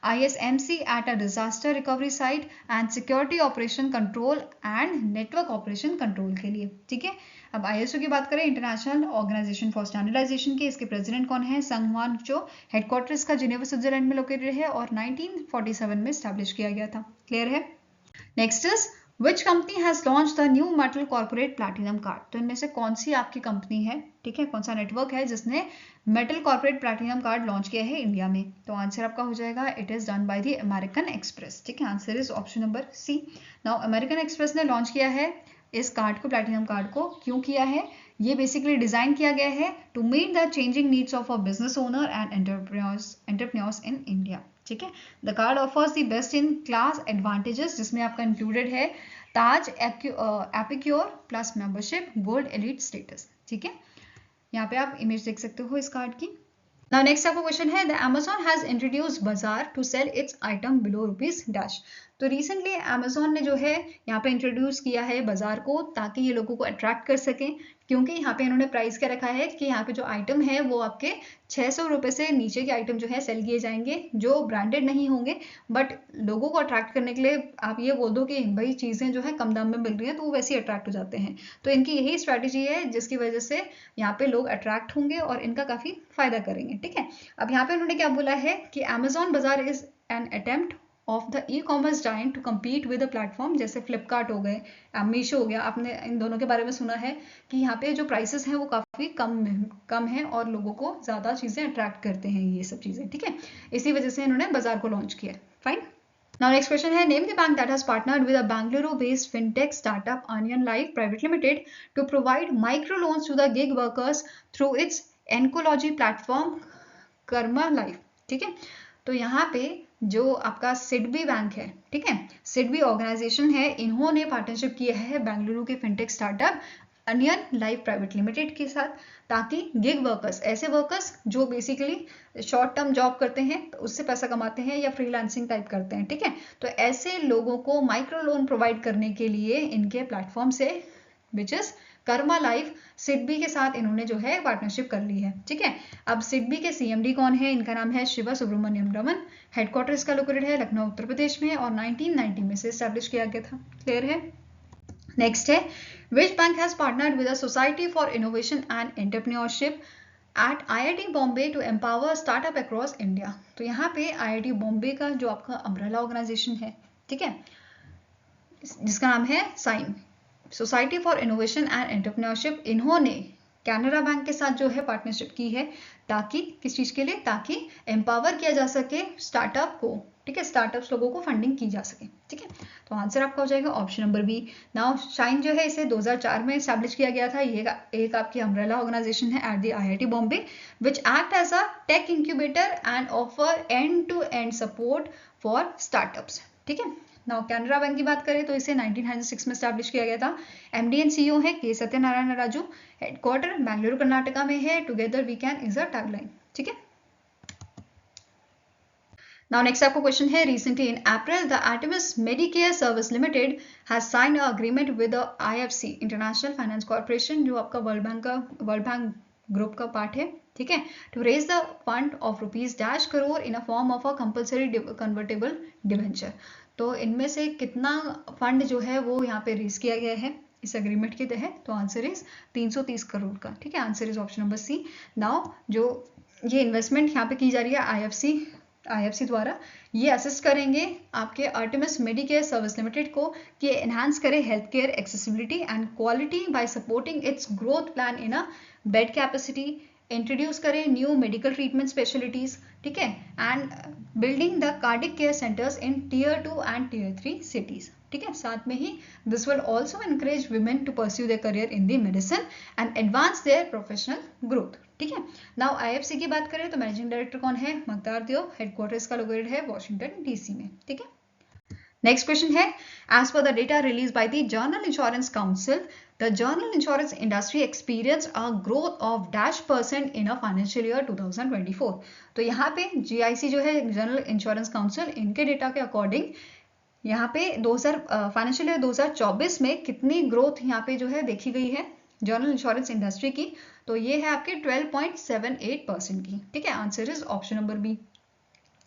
ISMC at a disaster recovery site and security operation control and network operation control के लिए। ठीक है, अब ISO की बात करें, इंटरनेशनल ऑर्गेनाइजेशन फॉर स्टैंडर्डाइजेशन के, इसके प्रेसिडेंट कौन है? संग ह्वान चो। हेडक्वार्टर इसका जिनेवा स्विट्जरलैंड में लोकेटेड है और 1947 में स्टैब्लिश किया गया था। क्लियर है? Next is, which company has launch the new metal corporate platinum card? तो इनमें से कौन सी आपकी कंपनी है, ठीक है, कौन सा नेटवर्क है जिसने metal corporate platinum card launch किया है इंडिया में? तो आंसर आपका हो जाएगा it is done by the American Express. ठीक है, answer is option number C. Now American Express ने लॉन्च किया है इस कार्ड को, प्लैटिनम कार्ड को। क्यों किया है? ये बेसिकली डिजाइन किया गया है to meet the changing needs of a business owner and entrepreneurs in India. ठीक है, the card offers the best in class advantages, जिसमें आपका इंक्लूडेड है Taj epicure plus membership, gold elite status. ठीक है, यहाँ पे आप इमेज देख सकते हो इस कार्ड की। Now next आपको क्वेश्चन है, द Amazon has introduced बाजार to sell its item below rupees dash। तो रिसेंटली Amazon ने जो है यहाँ पे इंट्रोड्यूस किया है बाजार को ताकि ये लोगों को अट्रैक्ट कर सकें, क्योंकि यहाँ पे इन्होंने प्राइस क्या रखा है कि यहाँ पे जो आइटम है वो आपके 600 रुपये से नीचे के आइटम जो है सेल किए जाएंगे, जो ब्रांडेड नहीं होंगे, बट लोगों को अट्रैक्ट करने के लिए आप ये बोल दो कि भाई चीज़ें जो है कम दाम में मिल रही हैं, तो वो वैसे ही अट्रैक्ट हो जाते हैं। तो इनकी यही स्ट्रैटेजी है जिसकी वजह से यहाँ पे लोग अट्रैक्ट होंगे और इनका काफ़ी फायदा करेंगे। ठीक है, अब यहाँ पे उन्होंने क्या बोला है कि Amazon Bazaar is an attempt of the e commerce giant to compete with the platform, जैसे फ्लिपकार्ट हो गए, मीशो हो गया, आपने इन दोनों के बारे में सुना है कि यहाँ पे जो प्राइसेस हैं वो काफ़ी कम है और लोगों को ज़्यादा चीज़ें अट्रैक्ट करते हैं ये सब चीज़ें। ठीक है, इसी वजह से इन्होंने बाजार को लॉन्च किया। फाइन। Now next question है, name the bank that has partnered with a Bangalore-based fintech startup Onion Life Private Limited to provide micro loans to the gig workers through its Oncology platform Karma life. ठीक है, तो यहाँ पे जो आपका सिडबी बैंक है, ठीक है, सिडबी ऑर्गेनाइजेशन है, इन्होंने पार्टनरशिप किया है Bengaluru K fintech startup onion life private limited के साथ, ताकि गिग वर्कर्स, ऐसे वर्कर्स जो बेसिकली शॉर्ट टर्म जॉब करते हैं तो उससे पैसा कमाते हैं या फ्रीलांसिंग टाइप करते हैं, ठीक है, तो ऐसे लोगों को माइक्रो लोन प्रोवाइड करने के लिए इनके प्लेटफॉर्म से which is Karma life, SIDBI के साथ इन्होंने जो है पार्टनरशिप कर ली है। ठीक है, अब सिडबी के CMD कौन है? इनका नाम है शिवा सुब्रमण्यम रमन। हेडक्वार्टर इसका लोकेटेड है लखनऊ उत्तर प्रदेश में और 1990 में से एस्टैब्लिश किया गया था। क्लियर है? नेक्स्ट है, which bank has partnered with the society for innovation and entrepreneurship at IIT Bombay to empower startup across India. तो यहाँ पे IIT बॉम्बे का जो आपका अम्ब्रेला ऑर्गेनाइजेशन है, ठीक है, जिसका नाम है SINE, society for innovation and entrepreneurship, इन्होंने कैनरा बैंक के साथ जो है पार्टनरशिप की है, ताकि किस चीज़ के लिए? ताकि एम्पावर किया जा सके स्टार्टअप को। ठीक है, स्टार्टअप्स लोगों को फंडिंग की जा सके। ठीक है, तो आंसर आपका हो जाएगा option number B. Now SINE जो है इसे 2004 में एस्टैब्लिश किया गया था। ये एक आपकी अम्ब्रेला ऑर्गेनाइजेशन है at the IIT Bombay which act as a tech incubator and offer end to end support for startups. ठीक है, नाउ कैनरा बैंक की बात करें तो इसे 1996 में स्टैब्लिश किया गया था। MD एंड CEO है के सत्यनारायण राजू। हेडक्वार्टर बेंगलुरु कर्नाटका में है। Together we can is a tagline. ठीक है, नाउ नेक्स्ट आपको क्वेश्चन है, recently in April the Artemis Medicare service limited has signed a agreement with the IFC international finance corporation, जो आपका वर्ल्ड बैंक ग्रुप का पार्ट है। ठीक है, to raise the fund of ₹डैश crore in a form of a compulsory convertible debenture. तो इनमें से कितना फंड जो है वो यहाँ पे रेज किया गया है इस एग्रीमेंट के तहत? तो आंसर इज 330 करोड़ का। ठीक है, answer is option number C. Now जो ये इन्वेस्टमेंट यहाँ पे की जा रही है IFC द्वारा, ये असिस्ट करेंगे आपके आर्टेमिस मेडिकेयर सर्विस लिमिटेड को कि एनहांस करे health care accessibility and quality by supporting its growth plan in a bed capacity, introduce करें न्यू मेडिकल ट्रीटमेंट स्पेशलिटीज, ठीक है, and building the cardiac care centres in Tier 2 and Tier 3 cities. ठीक है, साथ में ही this will also encourage women to pursue their career in the medicine and advance their professional growth. ठीक है। नाउ आईएफसी की बात करें तो मैनेजिंग डायरेक्टर कौन है? मकदार दियो। हेडक्वार्टर्स का लोकेटेड है वॉशिंगटन डीसी में। ठीक है। नेक्स्ट क्वेश्चन है, as per the data release by the general insurance council, the general insurance industry experience a growth of %% in a financial year 2024। तो यहाँ पे जीआईसी जो है जर्नल इंश्योरेंस काउंसिल, इनके डेटा के अकॉर्डिंग यहाँ पे फाइनेंशियल ईयर 2024 में कितनी ग्रोथ यहाँ पे जो है देखी गई है जर्नल इंश्योरेंस इंडस्ट्री की? तो ये है आपके 12.78% की। ठीक है, answer is option number B.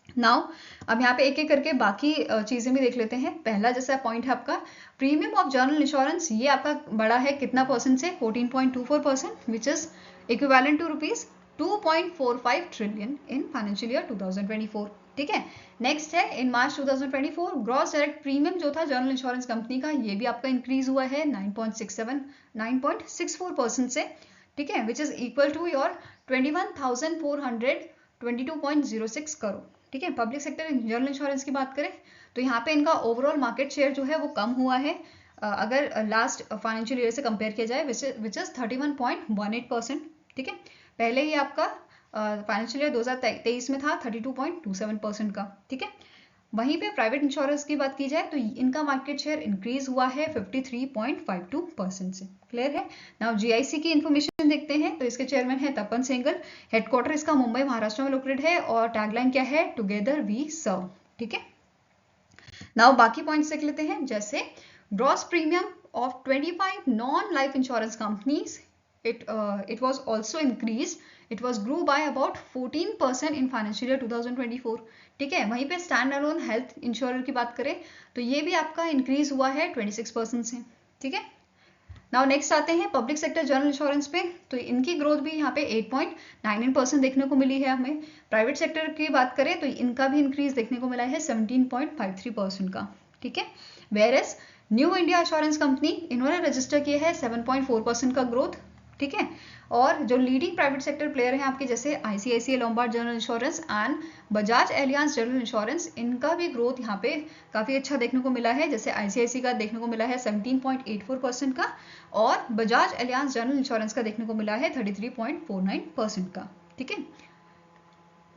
Now अब यहाँ पे एक एक करके बाकी चीजें भी देख लेते हैं। पहला जैसा पॉइंट है आपका प्रीमियम ऑफ जर्नल इंश्योरेंस, ये आपका बढ़ा है कितना परसेंट से? 14.24%, which is equivalent to rupees 2.45 trillion in financial year 2024। ठीक है। नेक्स्ट है in March 2024 gross direct premium जो था जर्नल इंश्योरेंस कंपनी का, ये भी आपका इंक्रीज हुआ है 9.64% से। ठीक है, which is equal to your 21,422.06 crore. ठीक है। पब्लिक सेक्टर जर्नल इंश्योरेंस की बात करें तो यहाँ पे इनका ओवरऑल मार्केट शेयर जो है वो कम हुआ है अगर लास्ट फाइनेंशियल ईयर से कंपेयर किया जाए, विच इज 31.18%। ठीक है। पहले ही आपका फाइनेंशियल ईयर 2023 में था 32.27% का। ठीक है। वहीं पे प्राइवेट इंश्योरेंस की बात की जाए तो इनका मार्केट शेयर इंक्रीज हुआ है 53.52% से। क्लियर है। नाउ जीआईसी की इंफॉर्मेशन देखते हैं तो इसके चेयरमैन है तपन सेंगल, हेडक्वार्टर इसका मुंबई महाराष्ट्र में लोकेटेड है और टैगलाइन क्या है? Together we serve. ठीक है। नाउ बाकी पॉइंट्स देख लेते हैं, जैसे gross premium of 25 non life insurance companies it was also increased, it was grew by about 14% in financial year 2024। ठीक है। वहीं पे स्टैंड अलोन हेल्थ इंश्योरर की बात करें तो ये भी आपका इंक्रीज हुआ है 26% से। ठीक है। नाउ नेक्स्ट आते हैं पब्लिक सेक्टर जर्नल इंश्योरेंस पे, तो इनकी ग्रोथ भी यहाँ पे 8.99% देखने को मिली है हमें। प्राइवेट सेक्टर की बात करें तो इनका भी इंक्रीज देखने को मिला है 17.53% का। ठीक है। Whereas New India Insurance company, इन्होंने रजिस्टर किया है 7.4% का ग्रोथ। ठीक है। और जो लीडिंग प्राइवेट सेक्टर प्लेयर हैं आपके जैसे ICICI Lombard general insurance and Bajaj Allianz general insurance, इनका भी ग्रोथ यहाँ पे काफी अच्छा देखने को मिला है। जैसे आईसीआईसीआई का देखने को मिला है 17.84% का और बजाज एलियांज जनरल इंश्योरेंस का देखने को मिला है 33.49% का। ठीक है।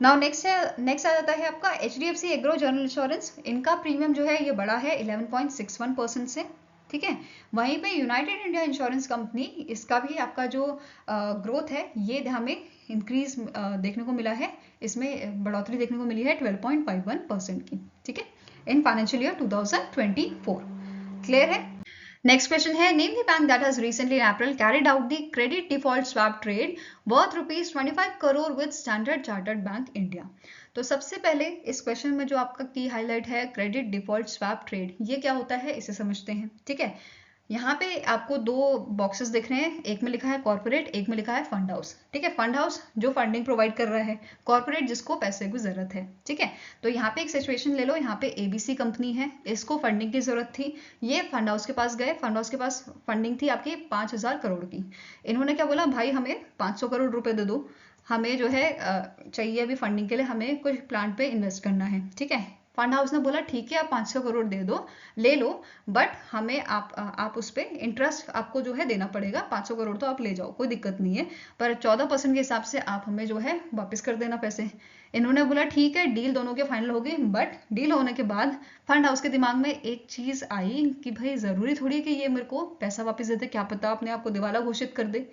नाउ नेक्स्ट आ जाता है आपका एचडीएफसी एग्रो जनरल इंश्योरेंस, इनका प्रीमियम जो है ये बढ़ा है 11.61% से। ठीक है। वहीं पे यूनाइटेड इंडिया इंश्योरेंस कंपनी, इसका भी आपका जो ग्रोथ है ये हमें इंक्रीज देखने को मिला है, इसमें बढ़ोतरी देखने को मिली है 12.51% की। ठीक है, इन फाइनेंशियल ईयर 2024। क्लियर है। नेक्स्ट क्वेश्चन है, name the bank that has recently in April carried out the credit default swap trade worth ₹25 crore with standard chartered bank India. तो सबसे पहले इस क्वेश्चन में जो आपका की हाईलाइट है क्रेडिट डिफॉल्ट स्वैप ट्रेड, ये क्या होता है इसे समझते हैं। ठीक है। यहाँ पे आपको दो बॉक्सेस दिख रहे हैं, एक में लिखा है कॉर्पोरेट, एक में लिखा है फंड हाउस। ठीक है। फंड हाउस जो फंडिंग प्रोवाइड कर रहा है, कॉर्पोरेट जिसको पैसे की जरूरत है। ठीक है। तो यहाँ पे एक सिचुएशन ले लो, यहाँ पे एबीसी कंपनी है, इसको फंडिंग की जरूरत थी, ये फंड हाउस के पास गए, फंड हाउस के पास फंडिंग थी आपकी 5,000 करोड़ की। इन्होंने क्या बोला, भाई हमें 500 करोड़ रुपए दे दो, हमें जो है चाहिए अभी फंडिंग के लिए, हमें कुछ प्लांट पे इन्वेस्ट करना है। ठीक है। फंड हाउस ने बोला ठीक है आप 500 करोड़ दे दो, ले लो, बट हमें आप उस पर इंटरेस्ट आपको जो है देना पड़ेगा। 500 करोड़ तो आप ले जाओ, कोई दिक्कत नहीं है, पर 14% के हिसाब से आप हमें जो है वापस कर देना पैसे। इन्होंने बोला ठीक है, डील दोनों के फाइनल हो गई। बट डील होने के बाद फंड हाउस के दिमाग में एक चीज आई कि भाई जरूरी थोड़ी कि ये मेरे को पैसा वापस दे दे, क्या पता अपने आप को दिवाला घोषित कर दे।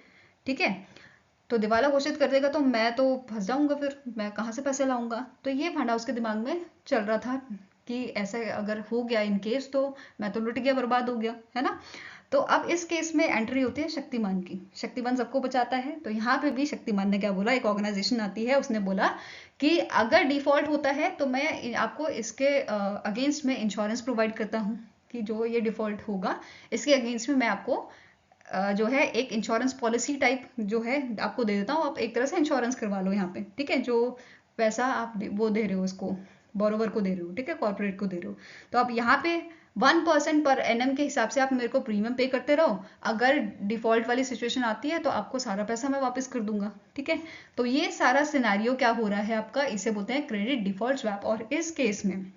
ठीक है। तो दिवाला घोषित कर देगा तो मैं तो फंस जाऊंगा, फिर मैं कहाँ से पैसे लाऊंगा। तो ये फंड हाउस के दिमाग में चल रहा था कि ऐसा अगर हो गया इन केस तो मैं तो लुट गया, बर्बाद हो गया, है ना। तो अब इस केस में एंट्री होती है शक्तिमान की, शक्तिमान सबको बचाता है। तो यहाँ पे भी शक्तिमान ने क्या बोला, एक ऑर्गेनाइजेशन आती है, उसने बोला कि अगर डिफॉल्ट होता है तो मैं आपको इसके अगेंस्ट में इंश्योरेंस प्रोवाइड करता हूँ कि जो ये डिफॉल्ट होगा इसके अगेंस्ट में मैं आपको जो है एक इंश्योरेंस पॉलिसी टाइप जो है आपको दे देता हूँ, आप एक तरह से इंश्योरेंस करवा लो यहाँ पे। ठीक है। जो पैसा आप वो दे रहे हो उसको, बोरोवर को दे रहे हो, ठीक है, कॉर्पोरेट को दे रहे हो, तो आप यहाँ पे 1% पर एनएम के हिसाब से आप मेरे को प्रीमियम पे करते रहो, अगर डिफॉल्ट वाली सिचुएशन आती है तो आपको सारा पैसा मैं वापस कर दूंगा। ठीक है। तो ये सारा सिनेरियो क्या हो रहा है आपका, इसे बोलते हैं क्रेडिट डिफॉल्ट स्वैप। और इस केस में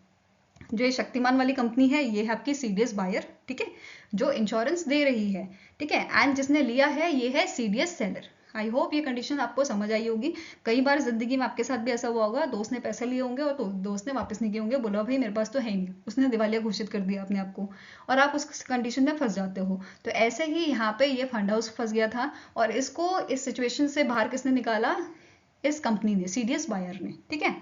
जो ये शक्तिमान वाली कंपनी है ये है आपकी सीडीएस बायर। ठीक है, जो इंश्योरेंस दे रही है। ठीक है। एंड जिसने लिया है ये है सीडीएस सेलर। आई होप ये कंडीशन आपको समझ आई होगी। कई बार जिंदगी में आपके साथ भी ऐसा हुआ होगा, दोस्त ने पैसे लिए होंगे और तो दोस्त ने वापस नहीं किए होंगे, बोला भाई मेरे पास तो है ही नहीं, उसने दिवालिया घोषित कर दिया अपने आप को, और आप उस कंडीशन में फंस जाते हो। तो ऐसे ही यहाँ पे ये फंड हाउस फंस गया था, और इसको इस सिचुएशन से बाहर किसने निकाला? इस कंपनी ने, सीडीएस बायर ने। ठीक है,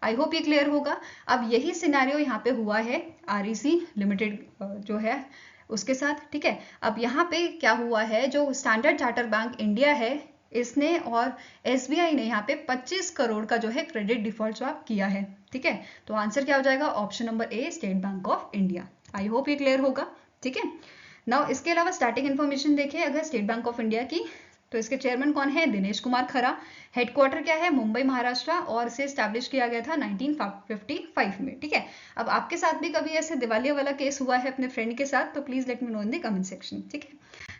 आई होप ये क्लियर होगा। अब यही सिनेरियो यहाँ पे हुआ है आरईसी लिमिटेड जो है उसके साथ। ठीक है, अब यहाँ पे क्या हुआ है, जो स्टैंडर्ड चार्टर बैंक इंडिया है इसने और एसबीआई ने यहाँ पे 25 करोड़ का जो है क्रेडिट डिफॉल्ट स्वैप किया है। ठीक है, तो आंसर क्या हो जाएगा? Option number A, state bank of India. I hope ये क्लियर होगा। ठीक है, नाउ इसके अलावा स्टैटिक इन्फॉर्मेशन देखें अगर स्टेट बैंक ऑफ इंडिया की, तो इसके चेयरमैन कौन है? दिनेश कुमार खरा। हेडक्वार्टर क्या है? मुंबई महाराष्ट्र, और इसे स्टैब्लिश किया गया था 1955 में। ठीक है, अब आपके साथ भी कभी ऐसे दिवालिया वाला केस हुआ है अपने फ्रेंड के साथ, तो please let me know in the comment section. ठीक है,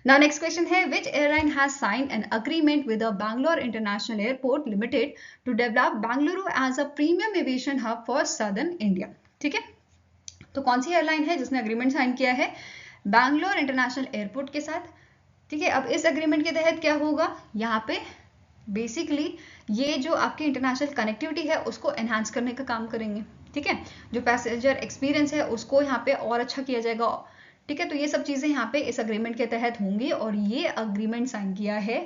नाउ नेक्स्ट क्वेश्चन है, which airline has signed an agreement with Bangalore international airport limited to develop Bengaluru as a premium aviation hub for southern India. ठीक है, तो कौन सी एयरलाइन है जिसने अग्रीमेंट साइन किया है बैंगलोर इंटरनेशनल एयरपोर्ट के साथ? ठीक है, अब इस अग्रीमेंट के तहत क्या होगा, यहाँ पे बेसिकली ये जो आपकी इंटरनेशनल कनेक्टिविटी है उसको एनहांस करने का काम करेंगे। ठीक है, जो पैसेंजर एक्सपीरियंस है उसको यहाँ पे और अच्छा किया जाएगा। ठीक है, तो ये सब चीजें यहाँ पे इस अग्रीमेंट के तहत होंगी, और ये अग्रीमेंट साइन किया है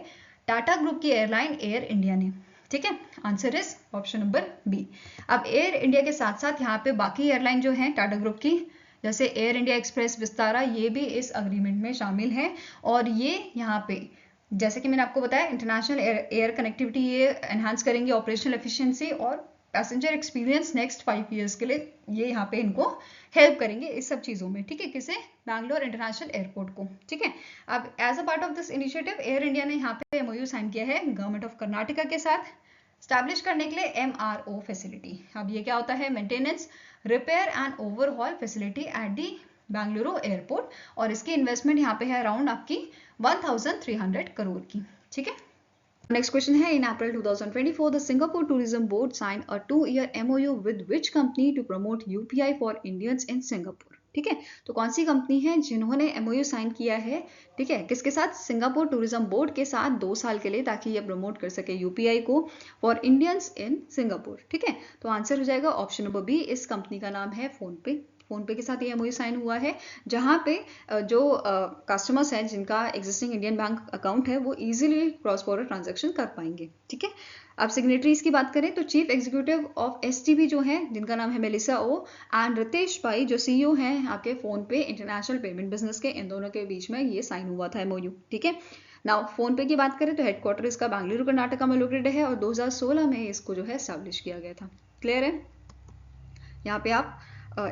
टाटा ग्रुप की एयरलाइन एयर इंडिया ने। ठीक है, answer is option number B. अब एयर इंडिया के साथ साथ यहाँ पे बाकी एयरलाइन जो है टाटा ग्रुप की, जैसे एयर इंडिया एक्सप्रेस, विस्तारा, ये भी इस अग्रीमेंट में शामिल है। और ये यहाँ पे जैसे कि मैंने आपको बताया इंटरनेशनल एयर कनेक्टिविटी ये एनहांस करेंगे, ऑपरेशनल एफिशिएंसी और पैसेंजर एक्सपीरियंस नेक्स्ट 5 ईयर्स के लिए ये यहाँ पे इनको हेल्प करेंगे इस सब चीजों में। ठीक है, किसे? बैंगलोर इंटरनेशनल एयरपोर्ट को। ठीक है, अब as a part of this initiative air India ने यहाँ पे एमओयू साइन किया है गवर्नमेंट ऑफ कर्नाटका के साथ स्टैब्लिश करने के लिए एमआरओ फैसिलिटी। अब ये क्या होता है? Maintenance, repair and overhaul facility at the Bengaluru airport, और इसकी इन्वेस्टमेंट यहाँ पे है अराउंड आपकी 1300 करोड़ की। ठीक है, नेक्स्ट क्वेश्चन है, in April 2024 the Singapore tourism board sign a 2-year MOU with which company to promote UPI for Indians in Singapore. ठीक है, तो कौन सी कंपनी है जिन्होंने एमओयू साइन किया है? ठीक है, किसके साथ? सिंगापुर टूरिज्म बोर्ड के साथ 2 साल के लिए, ताकि ये प्रमोट कर सके यूपीआई को फॉर इंडियंस इन सिंगापुर। ठीक है, तो आंसर हो जाएगा ऑप्शन नंबर बी। इस कंपनी का नाम है फोनपे। फोनपे के साथ ये एमओयू साइन हुआ है, जहां पे जो कस्टमर्स हैं जिनका एग्जिस्टिंग इंडियन बैंक अकाउंट है वो इजीली क्रॉस बॉर्डर ट्रांजैक्शन कर पाएंगे। ठीक है, अब सिग्नेटरीज की बात करें तो चीफ एग्जीक्यूटिव ऑफ एसटीबी जो है जिनका नाम है मेलिसा ओ, एंड रितेश भाई जो सीईओ हैं आपके फोन पे इंटरनेशनल पेमेंट बिजनेस के, इन दोनों के बीच में ये साइन हुआ था एमओयू। ठीक है, नाउ फोन पे की बात करें तो हेडक्वार्टर इसका बेंगलुरु कर्नाटका में लोकेटेड है, और 2016 में इसको जो है एस्टैब्लिश किया गया था। क्लियर है? यहाँ पे आप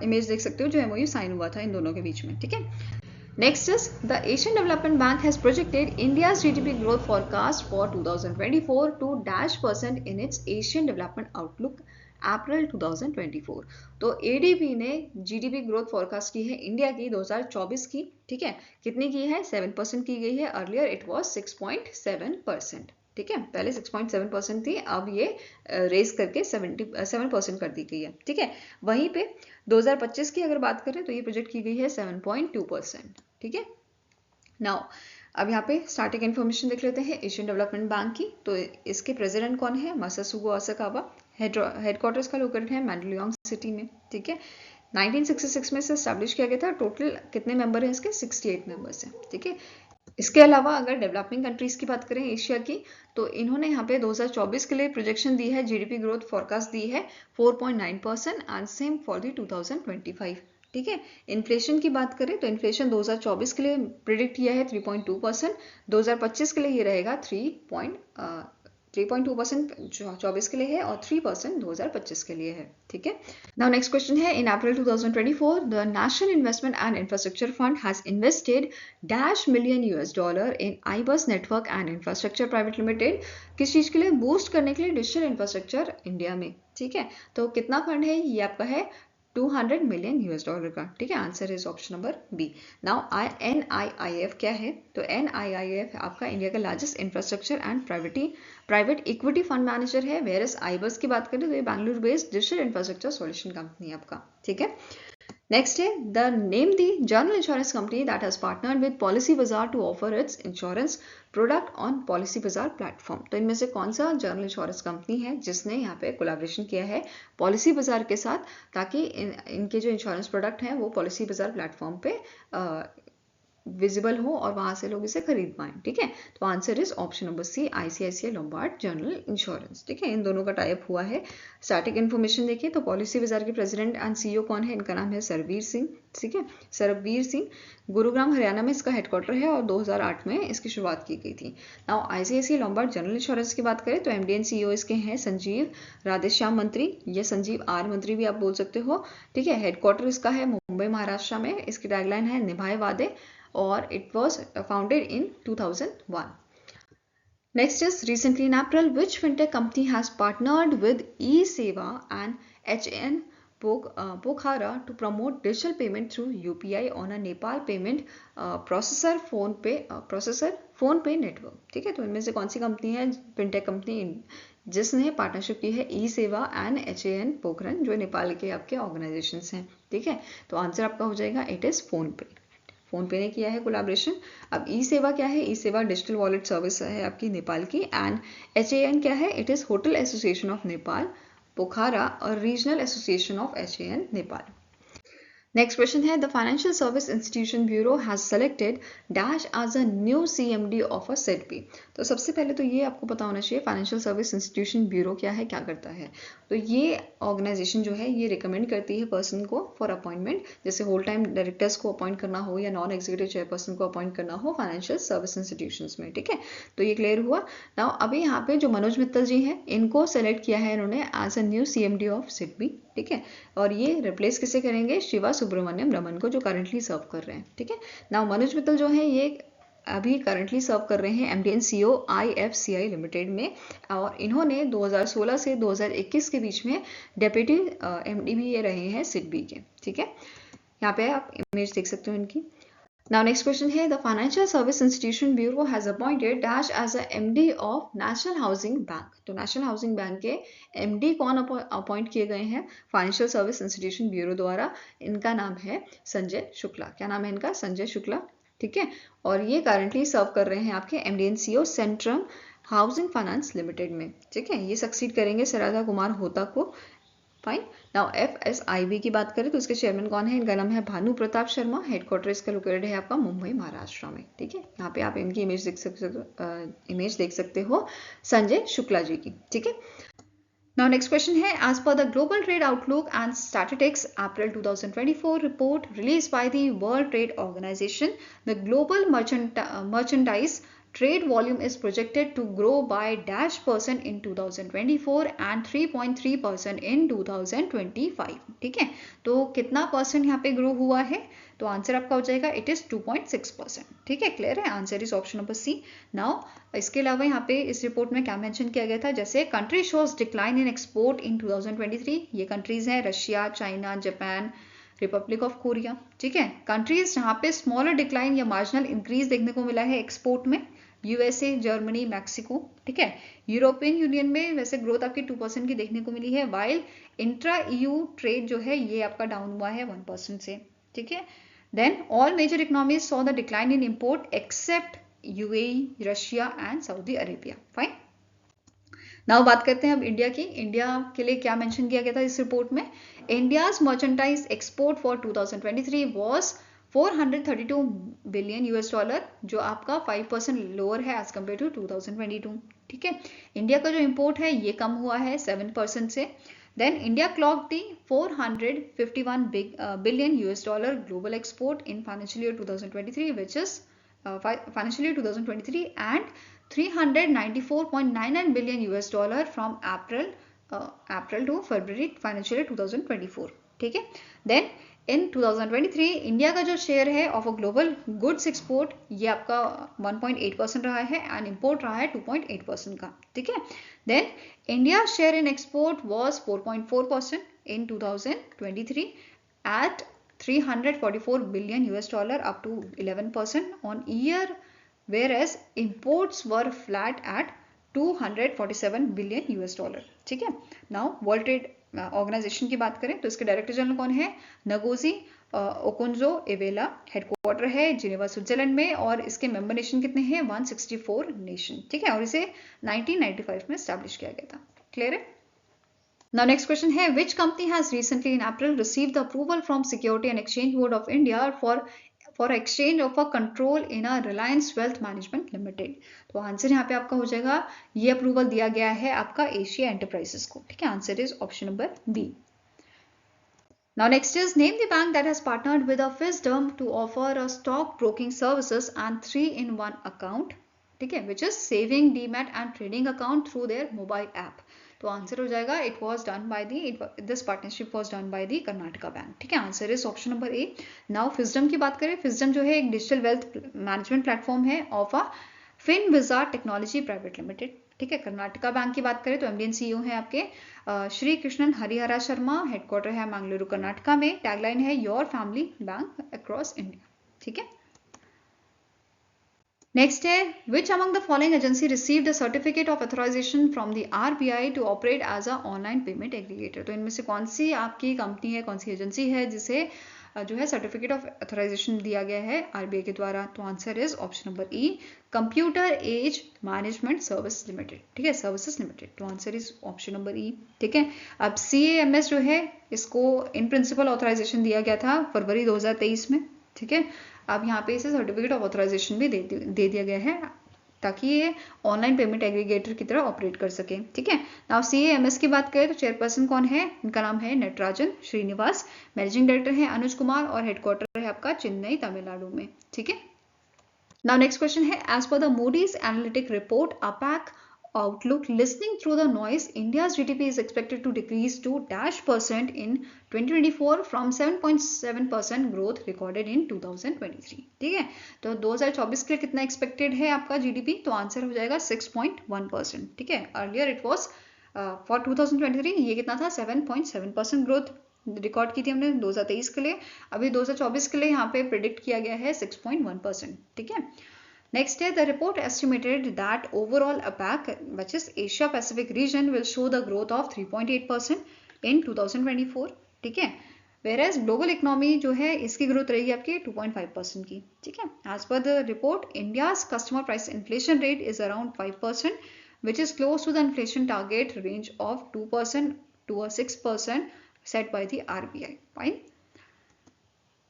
इमेज देख सकते हो जो एमओयू साइन हुआ था इन दोनों के बीच में। ठीक है, next is the Asian development bank has projected India's GDP growth forecast for 2024 to -% in its Asian development outlook April 2024। तो एडीबी ने जीडीपी ग्रोथ फॉरकास्ट की है इंडिया की 2024 की। ठीक है, कितनी की है? 7% की गई है। Earlier it was 6.7%। ठीक है, पहले 6.7% थी, अब ये रेस करके 7% कर दी गई है। ठीक है, वहीं पे 2025 की अगर बात करें तो ये प्रोजेक्ट की गई है 7.2%। ठीक है, नाउ अब यहाँ पे स्टार्टिंग इन्फॉर्मेशन देख लेते हैं एशियन डेवलपमेंट बैंक की। तो इसके प्रेसिडेंट कौन है? मासासुगो असाकावा। हेडक्वार्टर्स का लोकेटेड है मैंडलियोंग सिटी में। ठीक है, 1966 में से स्टैब्लिश किया गया था। टोटल कितने मेंबर हैं इसके? 68 मेंबर्स हैं। ठीक है, इसके अलावा अगर डेवलपिंग कंट्रीज की बात करें एशिया की, तो इन्होंने यहाँ पे 2024 के लिए प्रोजेक्शन दी है, जीडीपी ग्रोथ फॉरकास्ट दी है 4.9% एंड सेम फॉर दी 2025। ठीक है, इन्फ्लेशन की बात करें तो इन्फ्लेशन 2024 के लिए प्रिडिक्ट किया है 3.2%, 2025 के लिए ये रहेगा 3.2% 24 के लिए है और 3% 2025 के लिए है। ठीक है, नाउ नेक्स्ट क्वेश्चन है, in April 2024 the national investment and infrastructure fund has invested $1 million in iBus network and infrastructure private limited. किस चीज के लिए? बूस्ट करने के लिए डिजिटल इंफ्रास्ट्रक्चर इंडिया में। ठीक है, तो कितना फंड है? ये आपका है $200 million का। ठीक है, answer is option number B. Now NIIF क्या है? तो NIIF आपका इंडिया का largest infrastructure and private equity fund manager है। वेयर एज आईबस की बात करें तो ये Bengaluru based digital infrastructure solution company है आपका। ठीक है, नेक्स्ट है the name the general insurance company that has partnered with Policybazaar to offer its insurance product on Policybazaar platform. तो इनमें से कौन सा जनरल इंश्योरेंस कंपनी है जिसने यहाँ पे कोलैबोरेशन किया है पॉलिसी बाजार के साथ, ताकि इनके जो इंश्योरेंस प्रोडक्ट हैं वो पॉलिसी बाजार प्लेटफॉर्म पे विजिबल हो और वहां से लोग इसे खरीद पाएं। ठीक है, तो answer is option number C, ICICI Lombard general insurance. ठीक है, इन दोनों का टाइप हुआ है। स्टैटिक इन्फॉर्मेशन देखिए तो पॉलिसी बाजार के प्रेसिडेंट एंड सीईओ कौन है, इनका नाम है सरबीर सिंह। ठीक है, सरबीर सिंह, गुरुग्राम हरियाणा में इसका हेडक्वार्टर है और 2008 में इसकी शुरुआत की गई थी। Now ICICI Lombard general insurance की बात करें तो एमडी एंड सीईओ इसके हैं संजीव राधेश्याम मंत्री, या संजीव आर मंत्री भी आप बोल सकते हो। ठीक है, हेडक्वार्टर इसका है मुंबई महाराष्ट्र में। इसकी टैगलाइन है निभाए वादे और it was founded in 2001. Next is recently in April, which fintech company has partnered with eSeva and HN Pokhara to promote digital payment through UPI on a Nepal payment processor PhonePe network. ठीक है, तो इनमें से कौन सी कंपनी है, फिनटेक कंपनी जिसने पार्टनरशिप की है eSeva and HAN पोखरन, जो नेपाल के आपके ऑर्गेनाइजेशंस हैं। ठीक है, तो आंसर आपका हो जाएगा इट इज फोनपे। फोनपे ने किया है कोलैबोरेशन। अब ई सेवा क्या है, ई सेवा डिजिटल वॉलेट सर्विस है आपकी नेपाल की। एंड HAN क्या है, it is hotel association of Nepal Pokhara और regional association of HAN Nepal. Next question है the financial service institution bureau has selected dash as a new CMD of a SIDBI. तो सबसे पहले तो ये आपको पता होना चाहिए फाइनेंशियल सर्विस इंस्टीट्यूशन ब्यूरो क्या है, क्या करता है। तो ये ऑर्गेनाइजेशन जो है ये रिकमेंड करती है पर्सन को फॉर अपॉइंटमेंट, जैसे होल टाइम डायरेक्टर्स को अपॉइंट करना हो या नॉन एग्जीक्यूटिव चेयरपर्सन को अपॉइंट करना हो फाइनेंशियल सर्विस इंस्टीट्यूशंस में। ठीक है, तो ये क्लियर हुआ। नाउ अभी यहाँ पे जो मनोज मित्तल जी हैं इनको सेलेक्ट किया है इन्होंने as a new CMD of SIDBI. ठीक है, और ये रिप्लेस किसे करेंगे, शिवा सुब्रमण्यम रमन को, जो करंटली सर्व कर रहे हैं। ठीक है, नाउ मनोज मित्तल जो है ये अभी करंटली सर्व कर रहे हैं MD and CEO IFCI limited में, और इन्होंने 2016 से 2021 के बीच में डेप्यूटी MD भी ये रहे हैं सिडबी के। ठीक है, यहाँ पे आप इमेज देख सकते हो इनकी। Now next question है the Financial Service Institution Bureau has appointed dash as a MD of National Housing Bank। तो नेशनल हाउसिंग बैंक के MD कौन अपॉइंट किए गए हैं फाइनेंशियल सर्विस इंस्टीट्यूशन ब्यूरो द्वारा, इनका नाम है संजय शुक्ला। क्या नाम है इनका, संजय शुक्ला। ठीक है, और ये करंटली सर्व कर रहे हैं आपके MD and CEO Centrum housing finance limited में। ठीक है, ये सक्सीड करेंगे सराधा कुमार होता को। फाइन। नाउ FSIB की बात करें तो इसके चेयरमैन कौन है, इनका नाम है भानु प्रताप शर्मा। हेडक्वार्टर इसका लोकेटेड है आपका मुंबई महाराष्ट्र में। ठीक है, यहाँ पे आप इनकी इमेज देख सकते हो संजय शुक्ला जी की। ठीक है, Now next question है as per the Global Trade Outlook and Statistics April 2024 report released by the World Trade Organization, the global merchandise trade volume is projected to grow by -% in 2024 and 3.3% in 2025। ठीक है, तो कितना परसेंट यहाँ पे ग्रो हुआ है, तो आंसर आपका हो जाएगा इट इज 2.6%। ठीक है, क्लियर है, answer is option number C. Now इसके अलावा यहाँ पे इस रिपोर्ट में क्या मेंशन किया गया था, जैसे country shows decline in export इन 2023। ये कंट्रीज हैं Russia, China, Japan, Republic of Korea. ठीक है, कंट्रीज जहाँ पे स्मॉलर डिक्लाइन या मार्जिनल इंक्रीज देखने को मिला है एक्सपोर्ट में, USA, जर्मनी, मैक्सिको। ठीक है, यूरोपियन यूनियन में वैसे ग्रोथ आपकी 2% की देखने को मिली है, वाइल इंट्रा EU ट्रेड जो है ये आपका डाउन हुआ है 1% से। ठीक है, then all major economies saw the decline in import except UAE, Russia and Saudi Arabia. Fine. Now बात करते हैं अब इंडिया की। इंडिया के लिए क्या मेंशन किया गया था इस रिपोर्ट में, India's merchandise export for 2023 was 432 billion $, जो आपका 5% लोअर है एज कम्पेयर टू 2022। ठीक है, इंडिया का जो इंपोर्ट है ये कम हुआ है 7% से। Then India clock the 451 billion $, global export in financial year 2023 which is financial year 2023 and 394.99 billion $, from April to February financial year 2024। ठीक है, देन इन 2023 इंडिया का जो शेयर है of a global goods export ये आपका 1.8% रहा है एंड इंपोर्ट रहा है 2.8% का। ठीक है, then India share in export was 4.4% in 2023 at 344 billion $, up to 11% on year, whereas imports were flat at 247 billion $। ठीक है, नाउ वर्ल्ड ट्रेड ऑर्गेनाइजेशन की बात करें तो इसके डायरेक्टर जनरल कौन है, नगोजी ओकुंजो इवेला, हेडक्वार्टर है जिनेवा स्विट्जरलैंड में, और इसके मेंबर नेशन कितने हैं? 164 नेशन, ठीक है, और इसे 1995 में स्टैब्लिश किया गया था। क्लियर है? Now next question है, which company has recently in April received the approval from Security and Exchange Board of India for exchange of a control in a Reliance Wealth Management Limited? तो आंसर यहाँ पे आपका हो जाएगा, ये अप्रूवल दिया गया है आपका एशिया एंटरप्राइजेस को, ठीक है, answer is option number B. Now next is, name the bank that has partnered with a Fisdom to offer a stock broking services and 3-in-1 account, ठीक है, which is saving, demat and trading account through their mobile app। तो आंसर हो जाएगा, it was done by this partnership was done by the Karnataka bank, ठीक है, answer is option number A. Now Fisdom की बात करें, फिस्डम जो है एक डिजिटल वेल्थ मैनेजमेंट प्लेटफॉर्म है of a FinWizard technology private limited, ठीक है। कर्नाटका बैंक की बात करें तो एमडी एंड सीईओ है आपके श्री कृष्णन हरिहरा शर्मा, हेडक्वार्टर है मंगलुरु कर्नाटका में, टैगलाइन है your family bank across India, ठीक है। नेक्स्ट है, which among the following agency received a certificate of authorisation from the RBI to operate as a online payment aggregator? तो इनमें से कौन सी आपकी कंपनी है, कौन सी एजेंसी है जिसे जो है सर्टिफिकेट ऑफ ऑथराइजेशन दिया गया है आरबीआई के द्वारा? तो answer is option number E, computer age management service limited, ठीक है, सर्विसेज लिमिटेड। तो answer is option number E, ठीक है। अब CAMS जो है इसको इन प्रिंसिपल ऑथराइजेशन दिया गया था फरवरी 2023 में, ठीक है। अब यहाँ पे इसे सर्टिफिकेट ऑफ ऑथराइजेशन भी दे दिया गया है ताकि ये ऑनलाइन पेमेंट एग्रीगेटर की तरह ऑपरेट कर सके, ठीक है। नाउ CAMS की बात करें तो चेयरपर्सन कौन है? इनका नाम है नटराजन श्रीनिवास, मैनेजिंग डायरेक्टर है अनुज कुमार और हेडक्वार्टर है आपका चेन्नई तमिलनाडु में, ठीक है। नाउ नेक्स्ट क्वेश्चन है, as per the Moody's analytic report APAC outlook, listening through the noise, India's GDP is expected to decrease to -% in 2024 from 7.7% growth recorded in 2023, ठीक है। तो 2024 के लिए कितना एक्सपेक्टेड है आपका जीडीपी? तो आंसर हो जाएगा 6.1%, ठीक है। अर्लियर इट वाज फॉर 2023 ये कितना था? 7.7% ग्रोथ रिकॉर्ड की थी हमने 2023 के लिए, अभी 2024 के लिए यहाँ पे प्रिडिक्ट किया गया है 6.1%, ठीक है। Next है, the report estimated that overall APAC, which is Asia Pacific region, will show the growth of 3.8% in 2024, ठीक है। Whereas global economy जो है इसकी ग्रोथ रहेगी आपकी 2.5% की, ठीक है। As per the report, India's customer price inflation rate is around 5%, which is close to the inflation target range of 2% to 6% set by the RBI. Fine.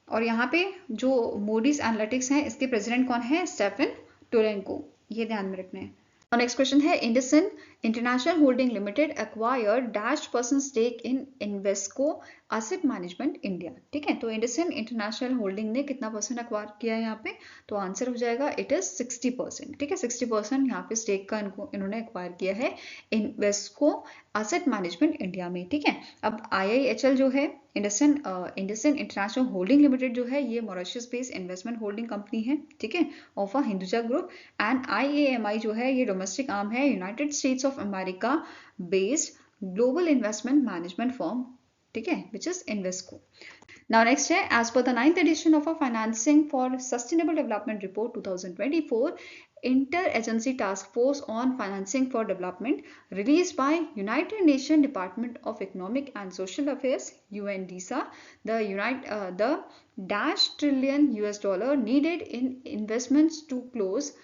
और यहाँ पे जो मूडीज एनालिटिक्स हैं इसके प्रेसिडेंट कौन है? स्टेफन टोरेंको, ये ध्यान में रखना है। और नेक्स्ट क्वेश्चन है, IndusInd international holding limited acquired -% stake in Invesco asset management India, ठीक है। तो इंडसन इंटरनेशनल होल्डिंग ने कितना परसेंट एक्वायर किया है यहाँ पे? तो आंसर हो जाएगा इट इज 60%, ठीक है। 60% यहाँ पे स्टेक का इन्होंने एक्वायर किया है इन्वेस्को एसेट मैनेजमेंट इंडिया में, ठीक है। अब IIHL जो है इंडसन इंटरनेशनल होल्डिंग लिमिटेड जो है ये Mauritius based investment holding company है, ठीक है, of a Hinduja group. And IAMI जो है ये डोमेस्टिक आर्म है United states of America based global investment management firm, ठीक है, which is Invesco. Now next है, as per the 9th edition of a Financing for Sustainable Development Report 2024, Inter-Agency Task Force on Financing for Development released by United Nations Department of Economic and Social Affairs (UNDESA), the $1 trillion needed in investments to close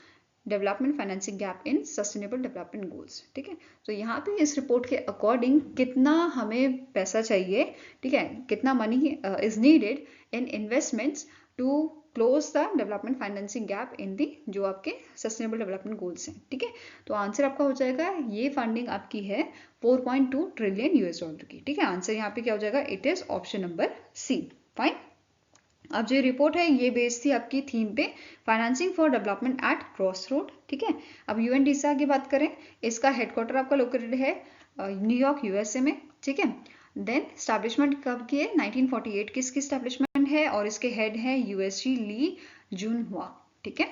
development financing gap in sustainable development goals, ठीक है। तो यहाँ पे इस रिपोर्ट के अकॉर्डिंग कितना हमें पैसा चाहिए, ठीक है, कितना money is needed in investments to close the development financing gap in the जो आपके सस्टेनेबल डेवलपमेंट गोल्स हैं, ठीक है। तो आंसर आपका हो जाएगा, ये फंडिंग आपकी है 4.2 ट्रिलियन US की, ठीक है। आंसर यहाँ पे क्या हो जाएगा? It is option number C. Fine. अब जो रिपोर्ट है ये बेस्ड थी आपकी थीम पे financing for development at cross road, ठीक है। अब UNDESA की बात करें, इसका हेडक्वार्टर आपका लोकेटेड है न्यूयॉर्क USA में, ठीक है। देन स्टैब्लिशमेंट कब की है? 1948 की इसकी स्टैब्लिशमेंट है और इसके हेड है USG ली जुनहुआ, ठीक है।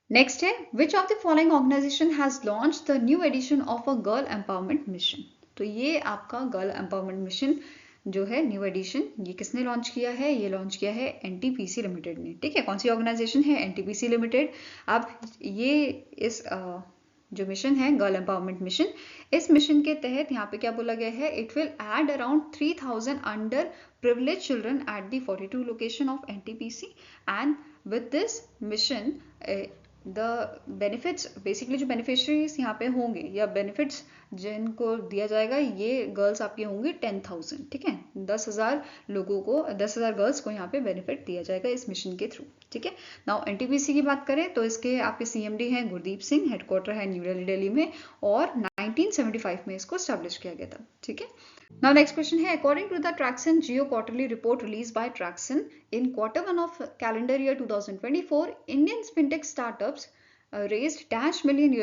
नेक्स्ट है, which of the following organisation has launched the new edition of a girl empowerment mission? तो ये आपका गर्ल एम्पावरमेंट मिशन जो है न्यू एडिशन, ये किसने लॉन्च किया है? ये लॉन्च किया है NTPC लिमिटेड ने, ठीक है। कौन सी ऑर्गेनाइजेशन है? NTPC limited. अब ये इस जो मिशन है गर्ल एम्पावरमेंट मिशन, इस मिशन के तहत यहाँ पे क्या बोला गया है, it will add around 3000 under privileged children at the 42 location of NTPC and with this mission the benefits basically जो beneficiaries यहाँ पे होंगे या benefits जिनको दिया जाएगा ये गर्ल्स आपके होंगे 10,000, ठीक है, 10,000 लोगों को 10,000 गर्ल्स को यहाँ पे बेनिफिट दिया जाएगा इस मिशन के थ्रू, ठीक है। नाउ एनटीपीसी की बात करें तो इसके आपके सीएमडी हैं गुरदीप सिंह, हेडक्वार्टर है न्यू दिल्ली में और 1975 में इसको स्टैब्लिश किया गया था, ठीक है। Now next question है, according to the Traxon Geo quarterly report released by Traxon in Q1 of calendar year 2024, Indian fintech startups raised $million